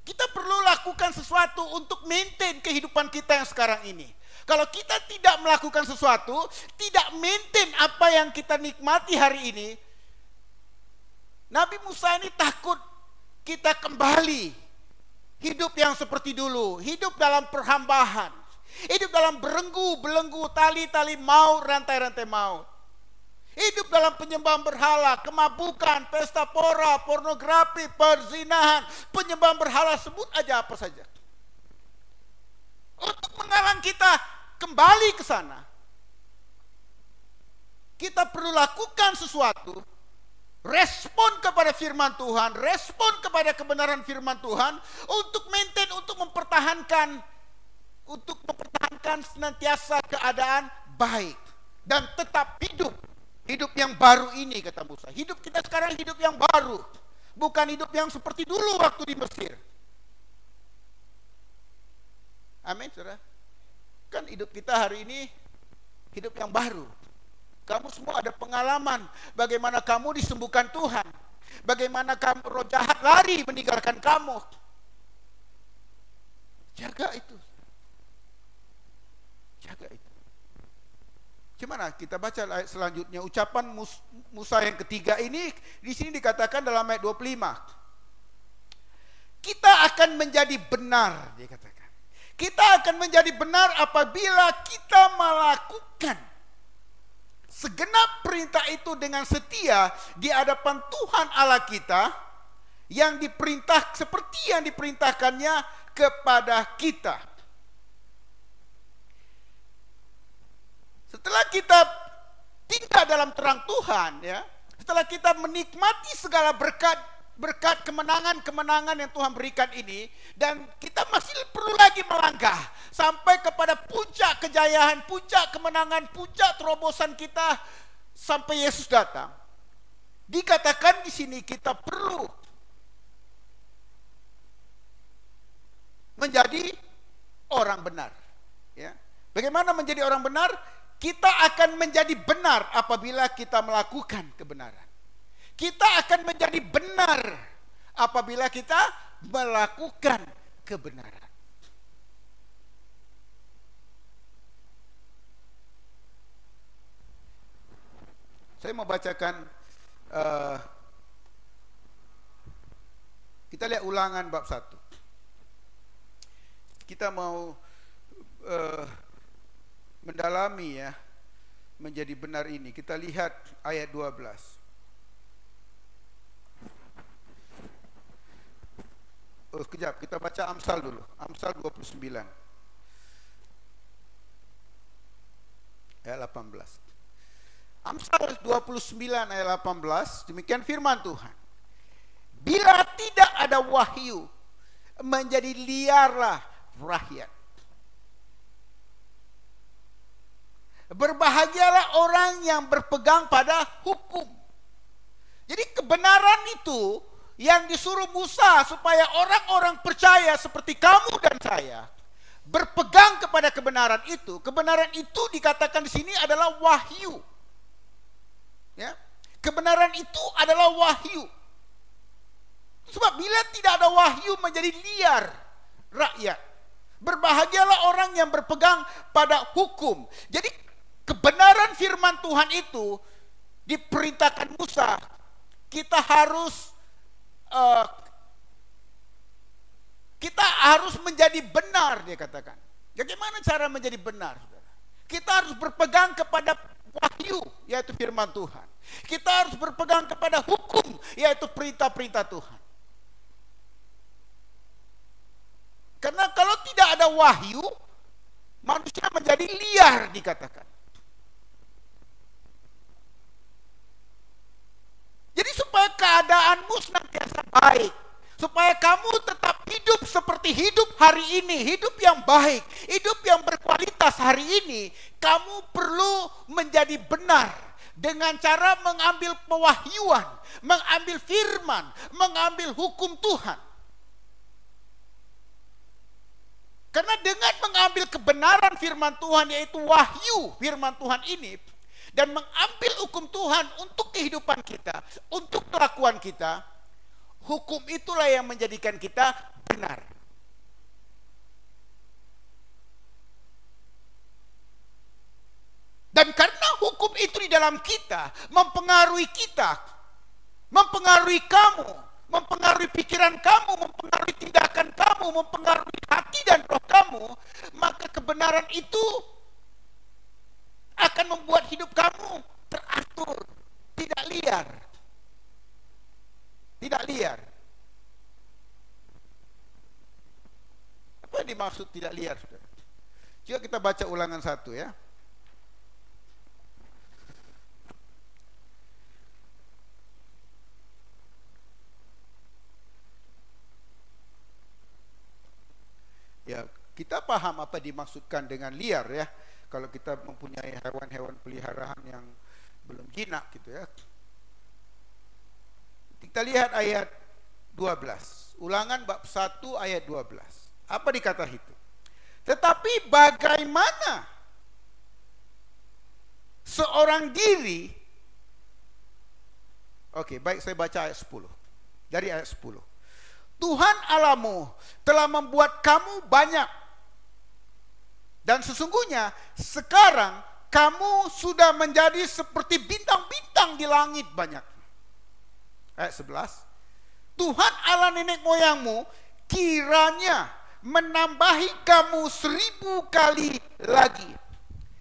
S2: Kita perlu lakukan sesuatu untuk maintain kehidupan kita yang sekarang ini. Kalau kita tidak melakukan sesuatu, tidak maintain apa yang kita nikmati hari ini, Nabi Musa ini takut kita kembali hidup yang seperti dulu, hidup dalam perhambahan, hidup dalam belenggu tali-tali maut, rantai-rantai maut, hidup dalam penyembahan berhala, kemabukan, pesta pora, pornografi, perzinahan, penyembahan berhala, sebut aja apa saja. Untuk menghalang kita kembali ke sana, kita perlu lakukan sesuatu, respon kepada firman Tuhan, respon kepada kebenaran firman Tuhan, untuk maintain, untuk mempertahankan senantiasa keadaan baik dan tetap hidup yang baru ini, kata Musa. Hidup kita sekarang hidup yang baru, bukan hidup yang seperti dulu waktu di Mesir. Amin, saudara. Kan hidup kita hari ini hidup yang baru. Kamu semua ada pengalaman bagaimana kamu disembuhkan Tuhan, bagaimana kamu roh jahat lari meninggalkan kamu. Jaga itu. Jaga itu. Gimana? Kita baca ayat selanjutnya, ucapan Musa yang ketiga ini di sini dikatakan dalam ayat 25. Kita akan menjadi benar, dia katakan. Kita akan menjadi benar apabila kita melakukan segenap perintah itu dengan setia di hadapan Tuhan Allah kita yang diperintah seperti yang diperintahkannya kepada kita. Setelah kita tinggal dalam terang Tuhan, ya, setelah kita menikmati segala berkat kemenangan-kemenangan yang Tuhan berikan ini, dan kita masih perlu lagi melangkah sampai kepada puncak kejayaan, puncak kemenangan, puncak terobosan kita sampai Yesus datang. Dikatakan di sini kita perlu menjadi orang benar. Ya. Bagaimana menjadi orang benar? Kita akan menjadi benar apabila kita melakukan kebenaran. Kita akan menjadi benar apabila kita melakukan kebenaran. Saya mau bacakan, kita lihat Ulangan bab 1. Kita mau mendalami ya, menjadi benar ini. Kita lihat ayat 12. Kejap, kita baca Amsal dulu. Amsal 29 ayat 18. Amsal 29 ayat 18, demikian firman Tuhan. Bila tidak ada wahyu, menjadi liarlah rakyat. Berbahagialah orang yang berpegang pada hukum. Jadi kebenaran itu yang disuruh Musa supaya orang-orang percaya seperti kamu dan saya berpegang kepada kebenaran itu dikatakan di sini adalah wahyu. Ya. Kebenaran itu adalah wahyu. Sebab bila tidak ada wahyu menjadi liar rakyat. Berbahagialah orang yang berpegang pada hukum. Jadi kebenaran firman Tuhan itu diperintahkan Musa, kita harus menjadi benar, dia katakan. Bagaimana cara menjadi benar? Kita harus berpegang kepada wahyu, yaitu firman Tuhan. Kita harus berpegang kepada hukum, yaitu perintah-perintah Tuhan. Karena kalau tidak ada wahyu, manusia menjadi liar, dikatakan. Jadi supaya keadaanmu senantiasa baik, supaya kamu tetap hidup seperti hidup hari ini, hidup yang baik, hidup yang berkualitas hari ini, kamu perlu menjadi benar dengan cara mengambil pewahyuan, mengambil firman, mengambil hukum Tuhan. Karena dengan mengambil kebenaran firman Tuhan, yaitu wahyu firman Tuhan ini, dan mengambil hukum Tuhan untuk kehidupan kita, untuk kelakuan kita, hukum itulah yang menjadikan kita benar. Dan karena hukum itu di dalam kita, mempengaruhi kamu, mempengaruhi pikiran kamu, mempengaruhi tindakan kamu, mempengaruhi hati dan roh kamu, maka kebenaran itu akan membuat hidup kamu teratur, tidak liar. Tidak liar. Apa yang dimaksud tidak liar, saudara? Coba kita baca ulangan 1 ya. Ya, kita paham apa dimaksudkan dengan liar ya. Kalau kita mempunyai hewan-hewan peliharaan yang belum jinak gitu ya. Kita lihat ayat 12. Ulangan bab 1 ayat 12. Apa dikata itu? Tetapi bagaimana seorang diri. Oke, baik, saya baca ayat 10. Dari ayat 10. Tuhan Allahmu telah membuat kamu banyak, dan sesungguhnya sekarang kamu sudah menjadi seperti bintang-bintang di langit banyak. Ayat 11. Tuhan Allah nenek moyangmu kiranya menambahi kamu 1000 kali lagi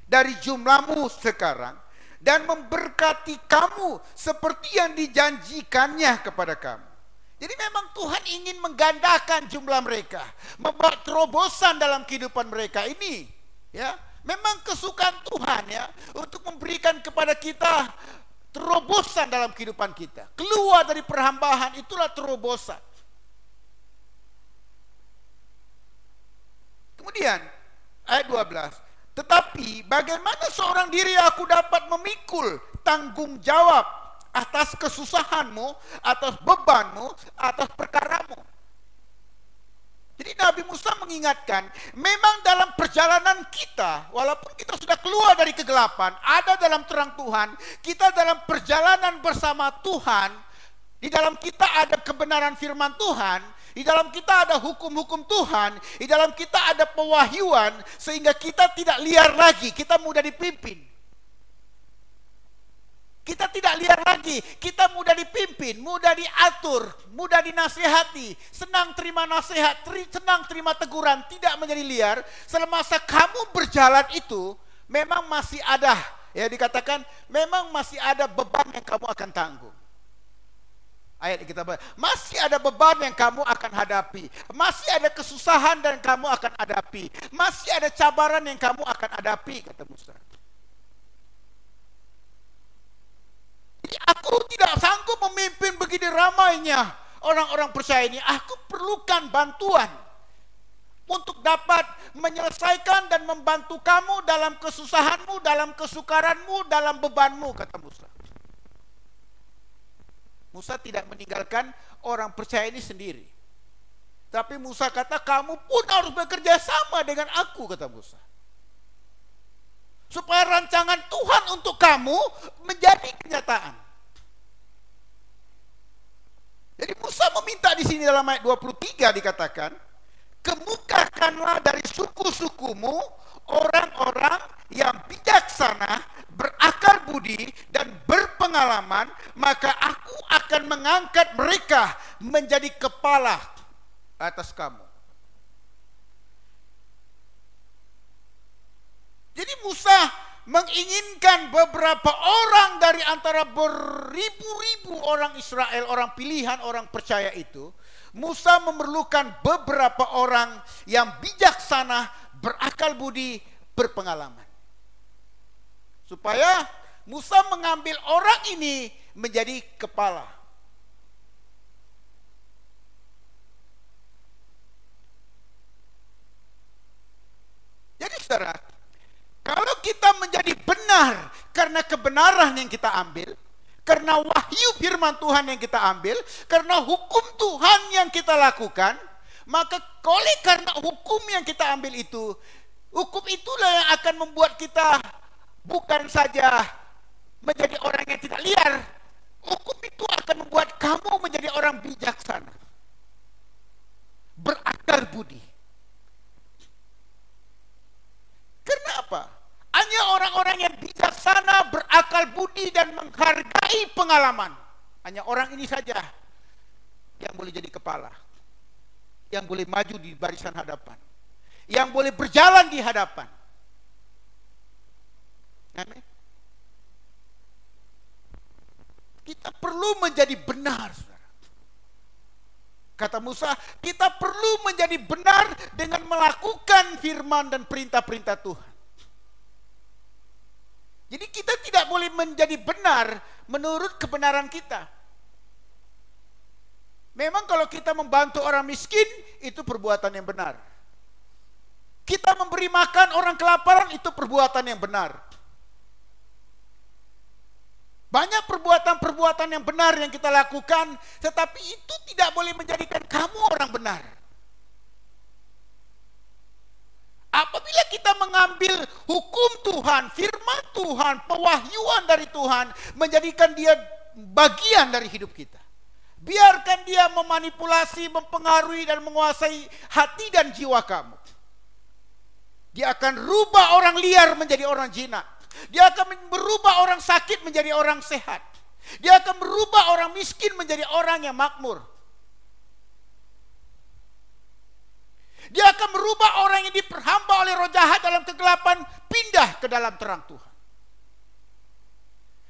S2: dari jumlahmu sekarang, dan memberkati kamu seperti yang dijanjikannya kepada kamu. Jadi memang Tuhan ingin menggandakan jumlah mereka, membuat terobosan dalam kehidupan mereka ini, ya. Memang kesukaan Tuhan ya untuk memberikan kepada kita terobosan dalam kehidupan kita. Keluar dari perhambaan itulah terobosan. Kemudian ayat 12. Tetapi bagaimana seorang diri aku dapat memikul tanggung jawab atas kesusahanmu, atas bebanmu, atas perkaramu. Jadi Nabi Musa mengingatkan, memang dalam perjalanan kita, walaupun kita sudah keluar dari kegelapan, ada dalam terang Tuhan, kita dalam perjalanan bersama Tuhan, di dalam kita ada kebenaran firman Tuhan, di dalam kita ada hukum-hukum Tuhan, di dalam kita ada pewahyuan, sehingga kita tidak liar lagi, kita mudah dipimpin. Kita tidak liar lagi, kita mudah dipimpin, mudah diatur, mudah dinasihati, senang terima nasihat, senang terima teguran, tidak menjadi liar. Semasa kamu berjalan itu, memang masih ada, ya dikatakan, memang masih ada beban yang kamu akan tanggung. Ayat kita baca, masih ada beban yang kamu akan hadapi, masih ada kesusahan dan kamu akan hadapi, masih ada cabaran yang kamu akan hadapi, kata Musa. Aku tidak sanggup memimpin begini ramainya orang-orang percaya ini. Aku perlukan bantuan untuk dapat menyelesaikan dan membantu kamu dalam kesusahanmu, dalam kesukaranmu, dalam bebanmu, kata Musa. Musa tidak meninggalkan orang percaya ini sendiri. Tapi Musa kata, kamu pun harus bekerja sama dengan aku, kata Musa. Supaya rancangan Tuhan untuk kamu menjadi kenyataan. Jadi Musa meminta di sini dalam ayat 23 dikatakan, kemukakanlah dari suku-sukumu orang-orang yang bijaksana, berakal budi, dan berpengalaman, maka aku akan mengangkat mereka menjadi kepala atas kamu. Jadi Musa menginginkan beberapa orang dari antara beribu-ribu orang Israel, orang pilihan, orang percaya itu. Musa memerlukan beberapa orang yang bijaksana, berakal budi, berpengalaman. Supaya Musa mengambil orang ini menjadi kepala. Jadi saudara, kalau kita menjadi benar karena kebenaran yang kita ambil, karena wahyu firman Tuhan yang kita ambil, karena hukum Tuhan yang kita lakukan, maka oleh karena hukum yang kita ambil itu, hukum itulah yang akan membuat kita bukan saja menjadi orang yang tidak liar, hukum itu akan membuat kamu menjadi orang bijaksana, berakal budi. Karena apa? Hanya orang-orang yang bijaksana, berakal budi, dan menghargai pengalaman. Hanya orang ini saja yang boleh jadi kepala, yang boleh maju di barisan hadapan, yang boleh berjalan di hadapan. Amin. Kita perlu menjadi benar, saudara. Kata Musa, kita perlu menjadi benar dengan melakukan firman dan perintah-perintah Tuhan. Jadi kita tidak boleh menjadi benar menurut kebenaran kita. Memang kalau kita membantu orang miskin, itu perbuatan yang benar. Kita memberi makan orang kelaparan, itu perbuatan yang benar. Banyak perbuatan-perbuatan yang benar yang kita lakukan, tetapi itu tidak boleh menjadikan kamu orang benar. Apabila kita mengambil hukum Tuhan, firman Tuhan, pewahyuan dari Tuhan, menjadikan dia bagian dari hidup kita. Biarkan dia memanipulasi, mempengaruhi, dan menguasai hati dan jiwa kamu. Dia akan rubah orang liar menjadi orang jinak. Dia akan berubah orang sakit menjadi orang sehat. Dia akan berubah orang miskin menjadi orang yang makmur. Dia akan merubah orang yang diperhamba oleh roh jahat dalam kegelapan pindah ke dalam terang Tuhan.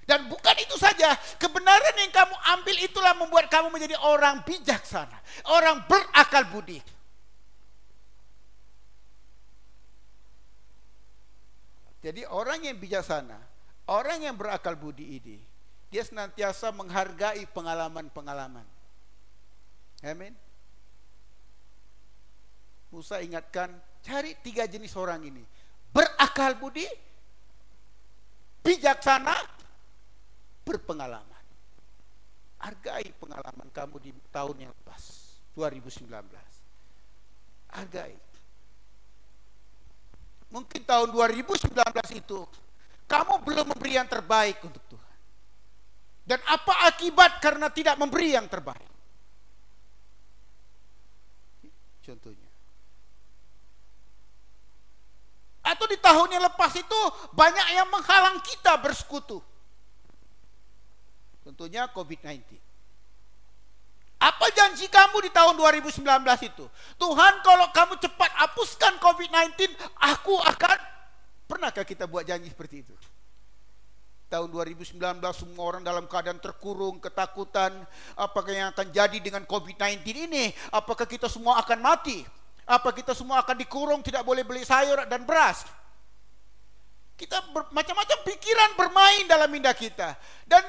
S2: Dan bukan itu saja, kebenaran yang kamu ambil itulah membuat kamu menjadi orang bijaksana, orang berakal budi. Jadi orang yang bijaksana, orang yang berakal budi ini, dia senantiasa menghargai pengalaman-pengalaman. Amin. Musa ingatkan, cari 3 jenis orang ini. Berakal budi, bijaksana, berpengalaman. Hargai pengalaman kamu di tahun yang lepas, 2019. Hargai. Mungkin tahun 2019 itu, kamu belum memberi yang terbaik untuk Tuhan. Dan apa akibat karena tidak memberi yang terbaik? Contohnya. Atau di tahun yang lepas itu banyak yang menghalang kita bersekutu. Tentunya COVID-19. Apa janji kamu di tahun 2019 itu? Tuhan, kalau kamu cepat hapuskan COVID-19, aku akan... Pernahkah kita buat janji seperti itu? Tahun 2019 semua orang dalam keadaan terkurung, ketakutan. Apakah yang akan jadi dengan COVID-19 ini? Apakah kita semua akan mati? Apa kita semua akan dikurung, tidak boleh beli sayur dan beras? Kita macam-macam pikiran bermain dalam minda kita. Dan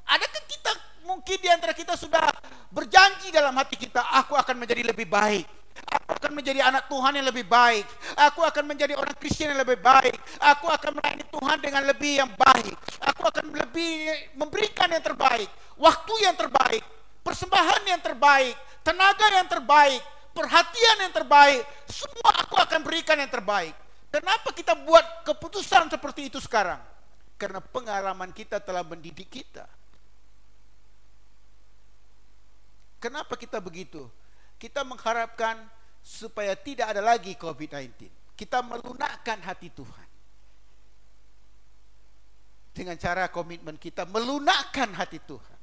S2: adakah kita, mungkin di antara kita sudah berjanji dalam hati kita, aku akan menjadi lebih baik. Aku akan menjadi anak Tuhan yang lebih baik. Aku akan menjadi orang Kristen yang lebih baik. Aku akan melayani Tuhan dengan lebih yang baik. Aku akan lebih memberikan yang terbaik. Waktu yang terbaik. Persembahan yang terbaik. Tenaga yang terbaik. perhatian yang terbaik. Semua aku akan berikan yang terbaik. Kenapa kita buat keputusan seperti itu sekarang? Karena pengalaman kita telah mendidik kita. Kenapa kita begitu? Kita mengharapkan supaya tidak ada lagi COVID-19. Kita melunakkan hati Tuhan. Dengan cara komitmen kita melunakkan hati Tuhan.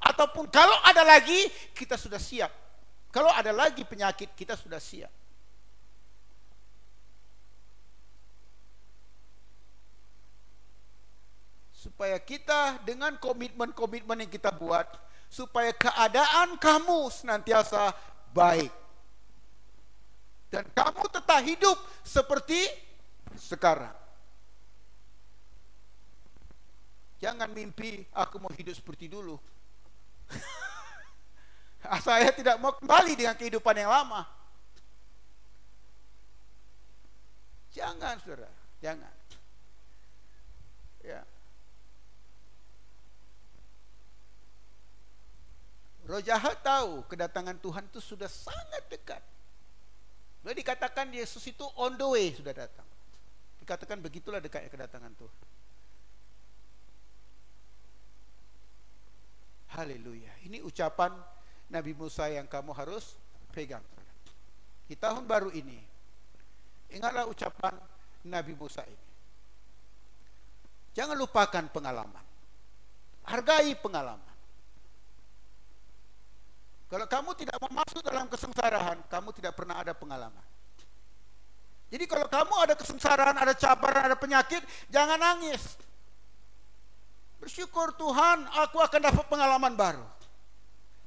S2: Ataupun kalau ada lagi, kita sudah siap. Kalau ada lagi penyakit, kita sudah siap. Supaya kita dengan komitmen-komitmen yang kita buat, supaya keadaan kamu senantiasa baik. Dan kamu tetap hidup seperti sekarang. Jangan mimpi aku mau hidup seperti dulu. Saya tidak mau kembali dengan kehidupan yang lama. Jangan, saudara, jangan. Ya. Roh jahat tahu kedatangan Tuhan itu sudah sangat dekat. Sudah dikatakan Yesus itu on the way sudah datang. Dikatakan begitulah dekatnya kedatangan Tuhan. Haleluya. Ini ucapan Nabi Musa yang kamu harus pegang. Di tahun baru ini, ingatlah ucapan Nabi Musa ini. Jangan lupakan pengalaman. Hargai pengalaman. Kalau kamu tidak mau masuk dalam kesengsaraan, kamu tidak pernah ada pengalaman. Jadi kalau kamu ada kesengsaraan, ada cabaran, ada penyakit, jangan nangis. Bersyukur Tuhan, aku akan dapat pengalaman baru.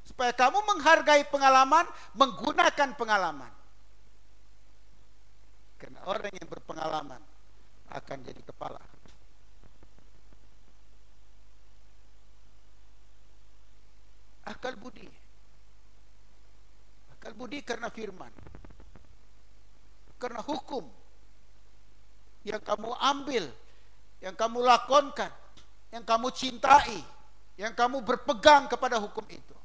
S2: Supaya kamu menghargai pengalaman, menggunakan pengalaman. Karena orang yang berpengalaman akan jadi kepala. Akal budi. Akal budi karena firman. Karena hukum yang kamu ambil, yang kamu lakonkan, yang kamu cintai, yang kamu berpegang kepada hukum itu.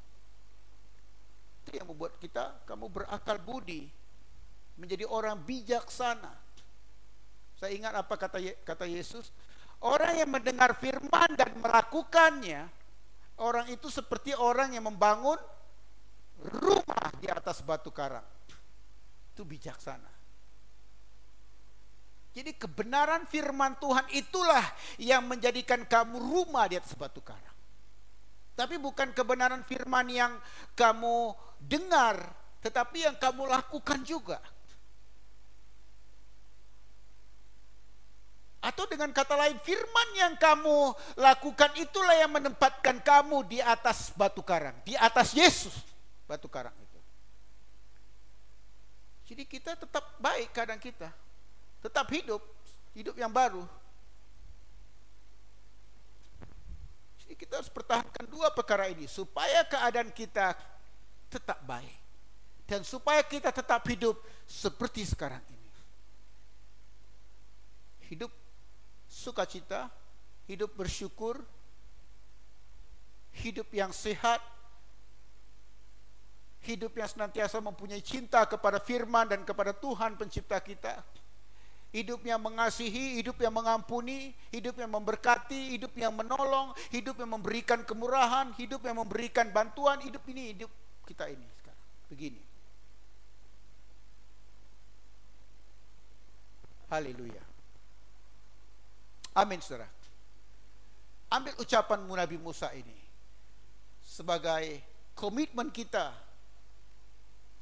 S2: Itu yang membuat kamu berakal budi, menjadi orang bijaksana. Saya ingat apa kata Yesus, orang yang mendengar firman dan melakukannya, orang itu seperti orang yang membangun rumah di atas batu karang. Itu bijaksana. Jadi kebenaran firman Tuhan itulah yang menjadikan kamu rumah di atas batu karang. Tapi bukan kebenaran firman yang kamu dengar, tetapi yang kamu lakukan juga. Atau dengan kata lain, firman yang kamu lakukan itulah yang menempatkan kamu di atas batu karang, di atas Yesus batu karang itu. Jadi kita tetap baik keadaan kita, tetap hidup yang baru. Jadi kita harus pertahankan dua perkara ini supaya keadaan kita tetap baik dan supaya kita tetap hidup seperti sekarang ini. Hidup sukacita, hidup bersyukur, hidup yang sehat, hidup yang senantiasa mempunyai cinta kepada firman dan kepada Tuhan pencipta kita. Hidup yang mengasihi, hidup yang mengampuni, hidup yang memberkati, hidup yang menolong, hidup yang memberikan kemurahan, hidup yang memberikan bantuan. Hidup kita ini sekarang begini. Haleluya. Amin, saudara. Ambil ucapan Nabi Musa ini sebagai komitmen kita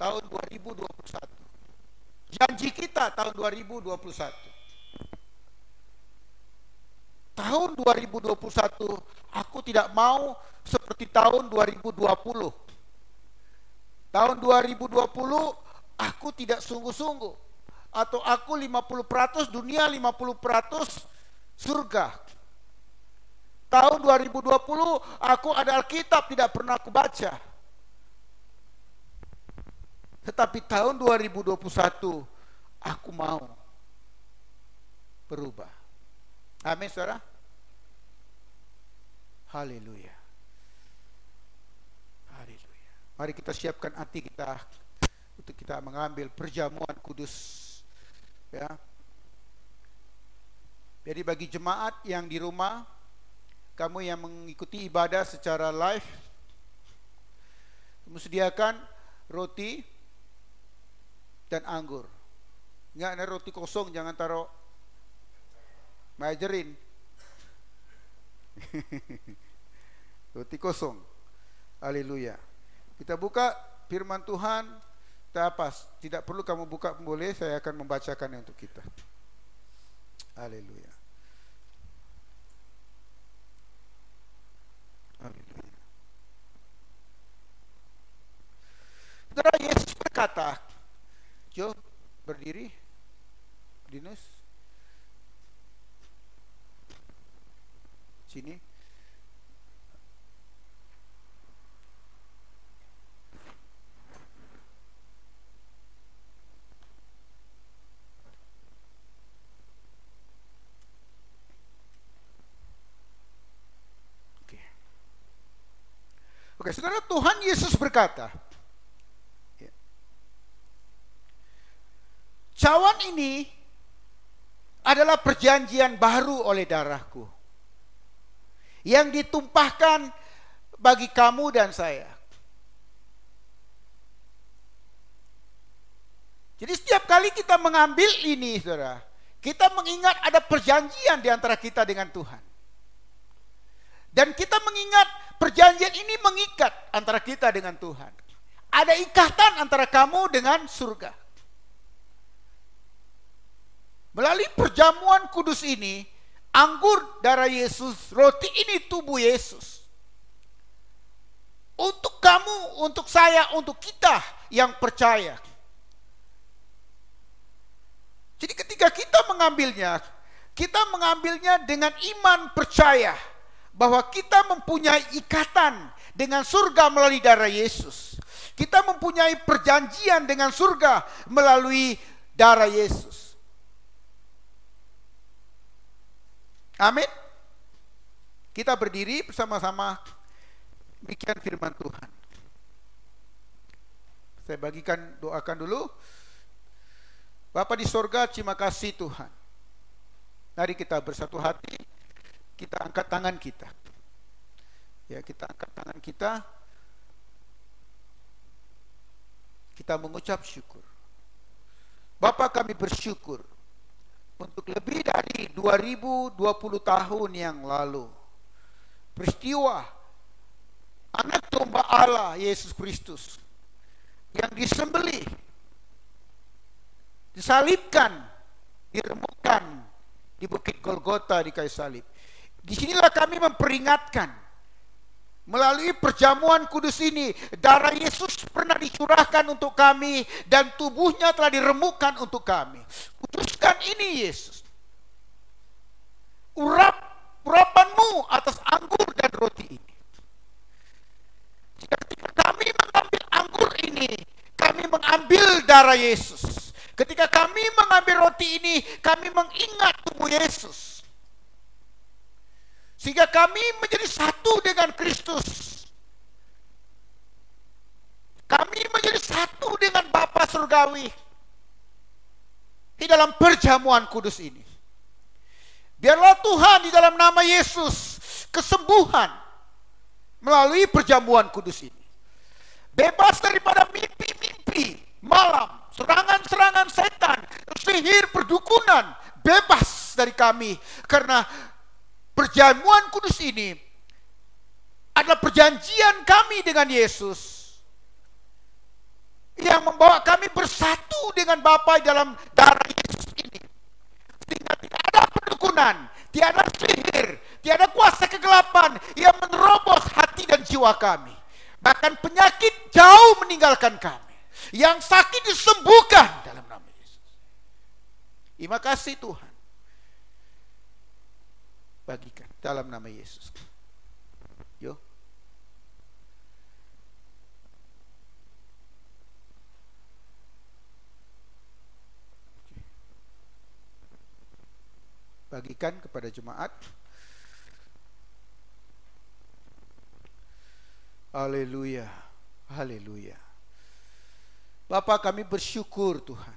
S2: tahun 2021. Janji kita tahun 2021. Tahun 2021 aku tidak mau seperti tahun 2020. Tahun 2020 aku tidak sungguh-sungguh, atau aku 50% dunia, 50% surga. Tahun 2020 aku ada Alkitab tidak pernah aku baca. Tetapi tahun 2021 aku mau berubah. Amin, saudara. Haleluya. Haleluya. Mari kita siapkan hati kita untuk kita mengambil perjamuan kudus, ya. Jadi bagi jemaat yang di rumah, kamu yang mengikuti ibadah secara live, kamu sediakan roti dan anggur. Ingat, roti kosong jangan taruh margarin. Roti kosong. Haleluya. Kita buka firman Tuhan. Tidak perlu kamu buka pun boleh, saya akan membacakannya untuk kita. Haleluya. Haleluya. Saudara, Yesus berkata, Jo, berdiri. Dinus. Sini. Oke, saudara, Tuhan Yesus berkata, cawan ini adalah perjanjian baru oleh darahku, yang ditumpahkan bagi kamu dan saya. Jadi setiap kali kita mengambil ini, saudara, kita mengingat ada perjanjian di antara kita dengan Tuhan. Dan kita mengingat perjanjian ini mengikat antara kita dengan Tuhan. Ada ikatan antara kamu dengan surga. Melalui perjamuan kudus ini, anggur darah Yesus, roti ini tubuh Yesus. Untuk kamu, untuk saya, untuk kita yang percaya. Jadi ketika kita mengambilnya dengan iman percaya bahwa kita mempunyai ikatan dengan surga melalui darah Yesus. Kita mempunyai perjanjian dengan surga melalui darah Yesus. Amin. Kita berdiri bersama-sama, demikian firman Tuhan. Saya doakan dulu. Bapa di sorga, terima kasih Tuhan. Mari kita bersatu hati, kita angkat tangan kita. Ya, kita angkat tangan kita. Kita mengucap syukur. Bapa, kami bersyukur untuk lebih dari 2020 tahun yang lalu, peristiwa anak domba Allah Yesus Kristus yang disembelih, disalibkan, diremukkan di Bukit Golgota di kayu salib. Disinilah kami memperingatkan melalui perjamuan kudus ini, darah Yesus pernah dicurahkan untuk kami dan tubuhnya telah diremukkan untuk kami. Kuduskan ini Yesus. Urapanmu atas anggur dan roti ini. Ketika kami mengambil anggur ini, kami mengambil darah Yesus. Ketika kami mengambil roti ini, kami mengingat tubuh Yesus. Sehingga kami menjadi satu dengan Kristus. Kami menjadi satu dengan Bapa Surgawi di dalam perjamuan kudus ini. Biarlah Tuhan di dalam nama Yesus kesembuhan melalui perjamuan kudus ini. Bebas daripada mimpi-mimpi malam, serangan-serangan setan, sihir, perdukunan, bebas dari kami. Karena perjamuan kudus ini adalah perjanjian kami dengan Yesus yang membawa kami bersatu dengan Bapa dalam darah Yesus ini. Sehingga tidak ada perdukunan, tiada sihir, tiada kuasa kegelapan yang menerobos hati dan jiwa kami. Bahkan penyakit jauh meninggalkan kami. Yang sakit disembuhkan dalam nama Yesus. Terima kasih Tuhan. Bagikan dalam nama Yesus. Yo. Bagikan kepada jemaat. Haleluya. Haleluya. Bapa, kami bersyukur Tuhan,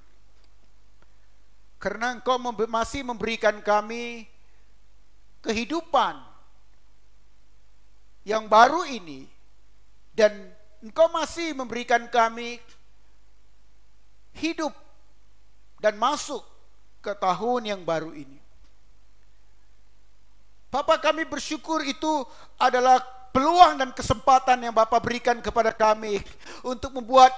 S2: karena Engkau masih memberikan kami kehidupan yang baru ini, dan Engkau masih memberikan kami hidup dan masuk ke tahun yang baru ini. Bapa, kami bersyukur itu adalah peluang dan kesempatan yang Bapa berikan kepada kami untuk membuat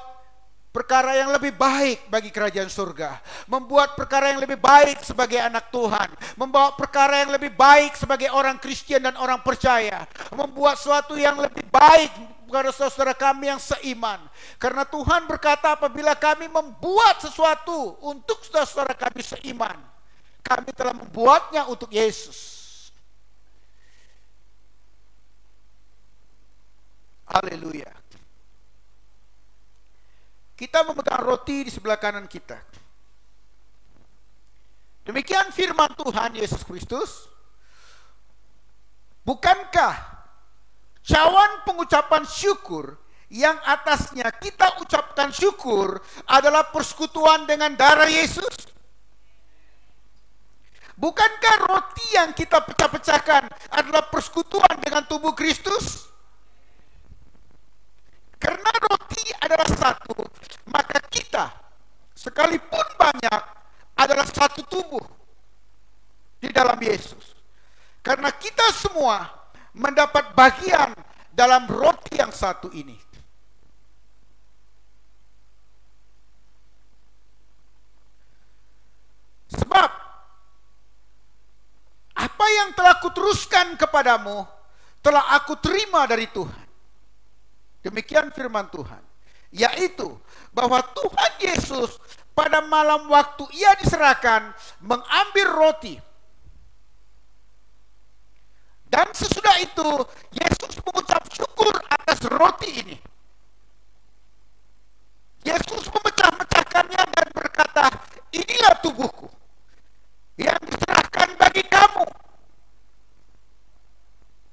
S2: perkara yang lebih baik bagi kerajaan surga, membuat perkara yang lebih baik sebagai anak Tuhan, membawa perkara yang lebih baik sebagai orang Kristen dan orang percaya, membuat sesuatu yang lebih baik kepada saudara kami yang seiman. Karena Tuhan berkata, apabila kami membuat sesuatu untuk saudara kami seiman, kami telah membuatnya untuk Yesus. Haleluya. Kita memegang roti di sebelah kanan kita. Demikian firman Tuhan Yesus Kristus. Bukankah cawan pengucapan syukur yang atasnya kita ucapkan syukur adalah persekutuan dengan darah Yesus? Bukankah roti yang kita pecah-pecahkan adalah persekutuan dengan tubuh Kristus? Karena roti adalah satu, maka kita sekalipun banyak adalah satu tubuh di dalam Yesus. Karena kita semua mendapat bagian dalam roti yang satu ini. Sebab apa yang telah kuteruskan kepadamu telah aku terima dari Tuhan. Demikian firman Tuhan, yaitu bahwa Tuhan Yesus pada malam waktu ia diserahkan mengambil roti, dan sesudah itu Yesus mengucap syukur atas roti ini. Yesus memecah-mecahkannya dan berkata, inilah tubuhku yang diserahkan bagi kamu.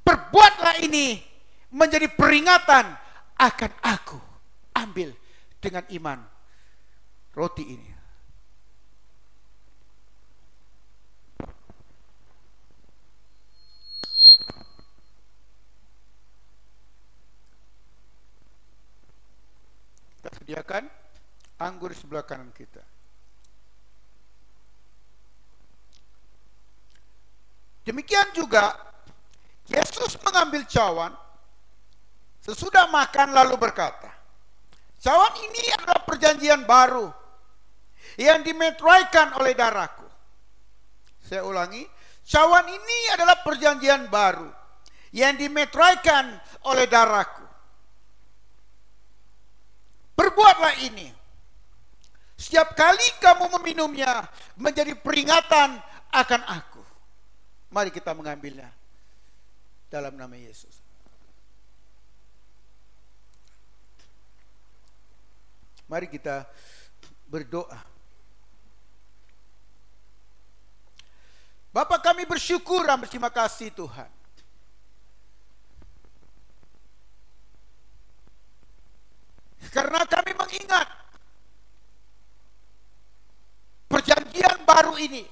S2: Perbuatlah ini menjadi peringatan akan aku. Ambil dengan iman roti ini. Kita sediakan anggur di sebelah kanan kita. Demikian juga Yesus mengambil cawan sesudah makan lalu berkata, cawan ini adalah perjanjian baru yang dimeteraikan oleh darahku. Saya ulangi, cawan ini adalah perjanjian baru yang dimeteraikan oleh darahku. Perbuatlah ini setiap kali kamu meminumnya menjadi peringatan akan aku. Mari kita mengambilnya dalam nama Yesus. Mari kita berdoa. Bapa, kami bersyukur dan berterima kasih Tuhan. Karena kami mengingat perjanjian baru ini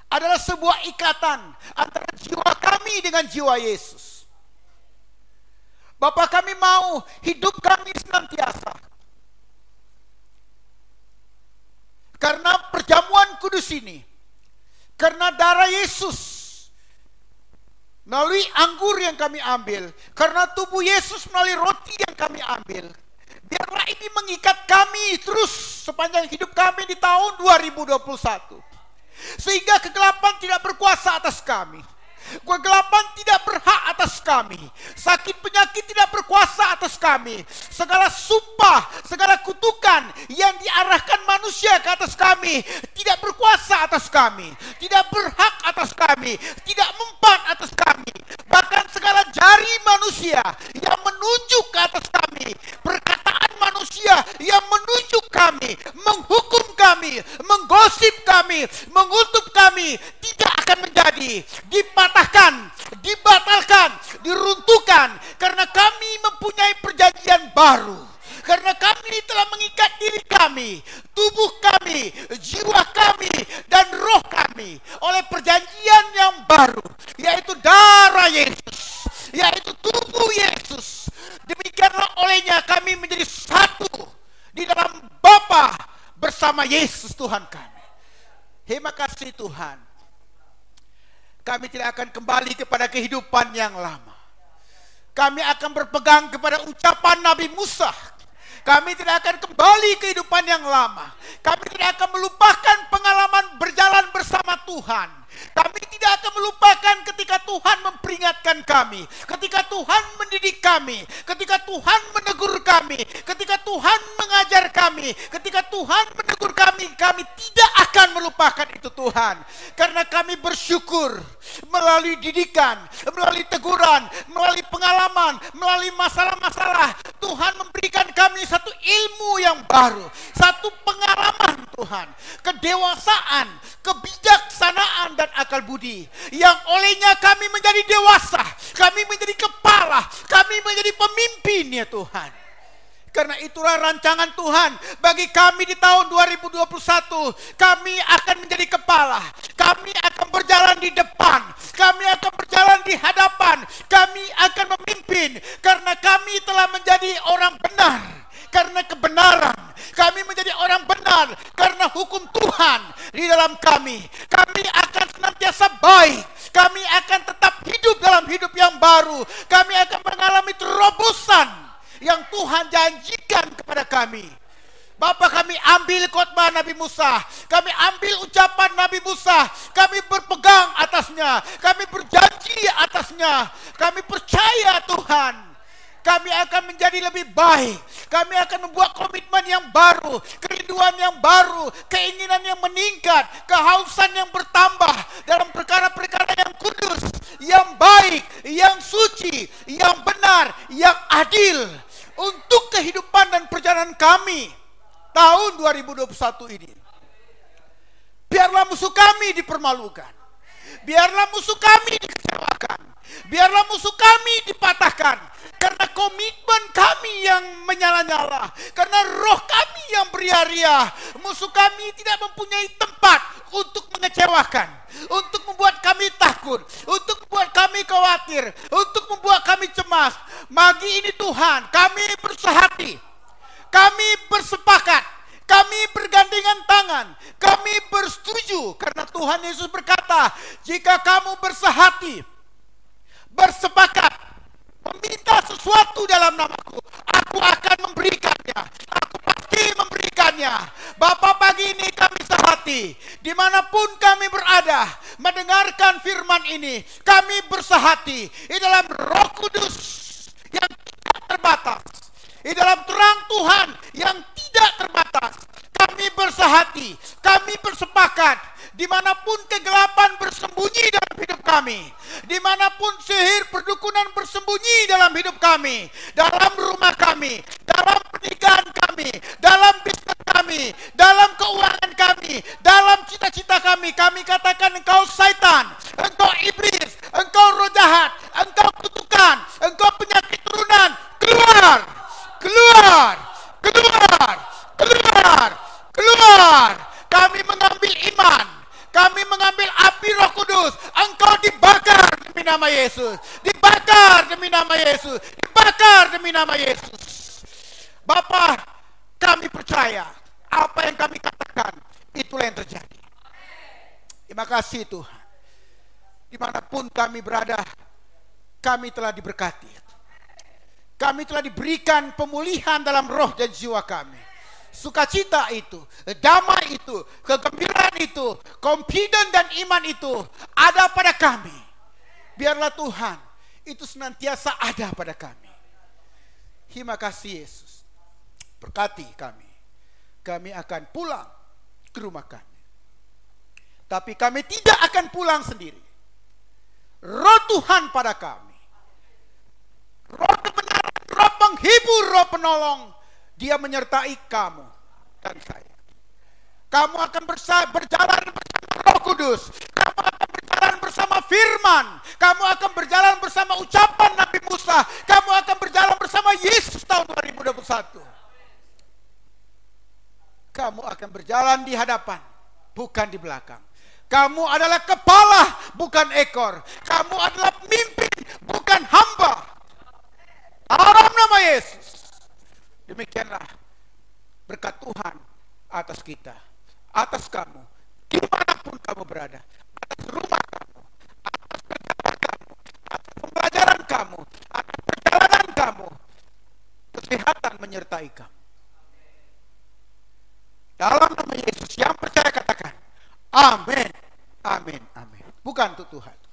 S2: adalah sebuah ikatan antara jiwa kami dengan jiwa Yesus. Bapa, kami mau hidup kami senantiasa karena perjamuan kudus ini, karena darah Yesus, melalui anggur yang kami ambil, karena tubuh Yesus melalui roti yang kami ambil. Biarlah ini mengikat kami terus sepanjang hidup kami di tahun 2021. Sehingga kegelapan tidak berkuasa atas kami. Kegelapan tidak berhak atas kami. Sakit penyakit tidak berkuasa atas kami. Segala sumpah, segala kutukan yang diarahkan manusia ke atas kami tidak berkuasa atas kami, tidak berhak atas kami, tidak mempan atas kami. Bahkan segala jari manusia yang menunjuk ke atas kami, perkataan manusia yang menunjuk kami, menghukum kami, menggosip kami, mengutuk kami, tidak akan menjadi. Dipatahkan, dibatalkan, diruntuhkan, karena kami mempunyai perjanjian baru. Karena kami telah mengikat diri kami, tubuh kami, jiwa kami, dan roh kami oleh perjanjian yang baru, yaitu darah Yesus, yaitu tubuh Yesus. Demikianlah olehnya kami menjadi satu di dalam Bapa bersama Yesus Tuhan kami. Terima kasih Tuhan. Kami tidak akan kembali kepada kehidupan yang lama. Kami akan berpegang kepada ucapan Nabi Musa. Kami tidak akan kembali kehidupan yang lama. Kami tidak akan melupakan pengalaman berjalan bersama Tuhan. Kami tidak akan melupakan ketika Tuhan memperingatkan kami, ketika Tuhan mendidik kami, ketika Tuhan menegur kami, ketika Tuhan mengajar kami, ketika Tuhan menegur kami. Kami tidak akan melupakan itu Tuhan. Karena kami bersyukur melalui didikan, melalui teguran, melalui pengalaman, melalui masalah-masalah, Tuhan memberikan kami satu ilmu yang baru, satu pengalaman Tuhan, kedewasaan, kebijaksanaan, dan akal budi, yang olehnya kami menjadi dewasa, kami menjadi kepala, kami menjadi pemimpin ya Tuhan. Karena itulah rancangan Tuhan bagi kami di tahun 2021. Kami akan menjadi kepala, kami akan berjalan di depan, kami akan berjalan di hadapan, kami akan memimpin. Karena kami telah menjadi orang benar karena kebenaran, kami menjadi orang benar karena hukum Tuhan di dalam kami. Kami akan senantiasa baik, kami akan tetap hidup dalam hidup yang baru, kami akan mengalami terobosan yang Tuhan janjikan kepada kami. Bapa, kami ambil khotbah Nabi Musa, kami ambil ucapan Nabi Musa, kami berpegang atasnya, kami berjanji atasnya, kami percaya Tuhan, kami akan menjadi lebih baik. Kami akan membuat komitmen yang baru, kerinduan yang baru, keinginan yang meningkat, kehausan yang bertambah dalam perkara-perkara yang kudus, yang baik, yang suci, yang benar, yang adil, untuk kehidupan dan perjalanan kami tahun 2021 ini. Biarlah musuh kami dipermalukan, biarlah musuh kami dikecewakan, biarlah musuh kami dipatahkan, karena komitmen kami yang menyala-nyala, karena roh kami yang beria-ria. Musuh kami tidak mempunyai tempat untuk mengecewakan, untuk membuat kami takut, untuk membuat kami khawatir, untuk membuat kami cemas. Pagi ini Tuhan, kami bersehati, kami bersepakat, kami bergandengan tangan, kami bersetuju, karena Tuhan Yesus berkata, jika kamu bersehati, bersepakat, meminta sesuatu dalam namaku, aku akan memberikannya, aku pasti memberikannya. Bapa, pagi ini kami sehati, dimanapun kami berada, mendengarkan firman ini, kami bersehati di dalam Roh Kudus yang tidak terbatas, di dalam terang Tuhan yang tidak terbatas. Kami bersehati, kami bersepakat, dimanapun kegelapan bersembunyi dalam hidup kami, dimanapun sihir perdukunan bersembunyi dalam hidup kami, dalam rumah kami, dalam pernikahan kami, dalam bisnis kami, dalam keuangan kami, dalam cita-cita kami, kami katakan, engkau syaitan, engkau iblis, engkau roh jahat, engkau kutukan, engkau penyakit turunan, keluar, keluar, keluar, keluar, keluar. Kami mengambil iman, kami mengambil api Roh Kudus. Engkau dibakar demi nama Yesus, dibakar demi nama Yesus, dibakar demi nama Yesus. Bapa, kami percaya apa yang kami katakan, itulah yang terjadi. Terima kasih Tuhan. Dimanapun kami berada, kami telah diberkati, kami telah diberikan pemulihan dalam roh dan jiwa kami. Sukacita itu, damai itu, kegembiraan itu, confident dan iman itu ada pada kami. Biarlah Tuhan itu senantiasa ada pada kami. Terima kasih Yesus. Berkati kami. Kami akan pulang ke rumah kami. Tapi kami tidak akan pulang sendiri. Roh Tuhan pada kami, roh kebenaran, roh penghibur, roh penolong, Dia menyertai kamu dan saya. Kamu akan berjalan bersama Roh Kudus. Kamu akan berjalan bersama firman. Kamu akan berjalan bersama ucapan Nabi Musa. Kamu akan berjalan bersama Yesus tahun 2021. kamu akan berjalan di hadapan, bukan di belakang. Kamu adalah kepala, bukan ekor. Kamu adalah pemimpin, bukan hamba. Dalam nama Yesus. Demikianlah berkat Tuhan atas kita, atas kamu, dimanapun kamu berada, atas rumah kamu, atas kerjaan kamu, atas pembelajaran kamu, atas perjalanan kamu. Kesehatan menyertai kamu. Dalam nama Yesus, yang percaya katakan amin, amin, amin. Bukan untuk Tuhan.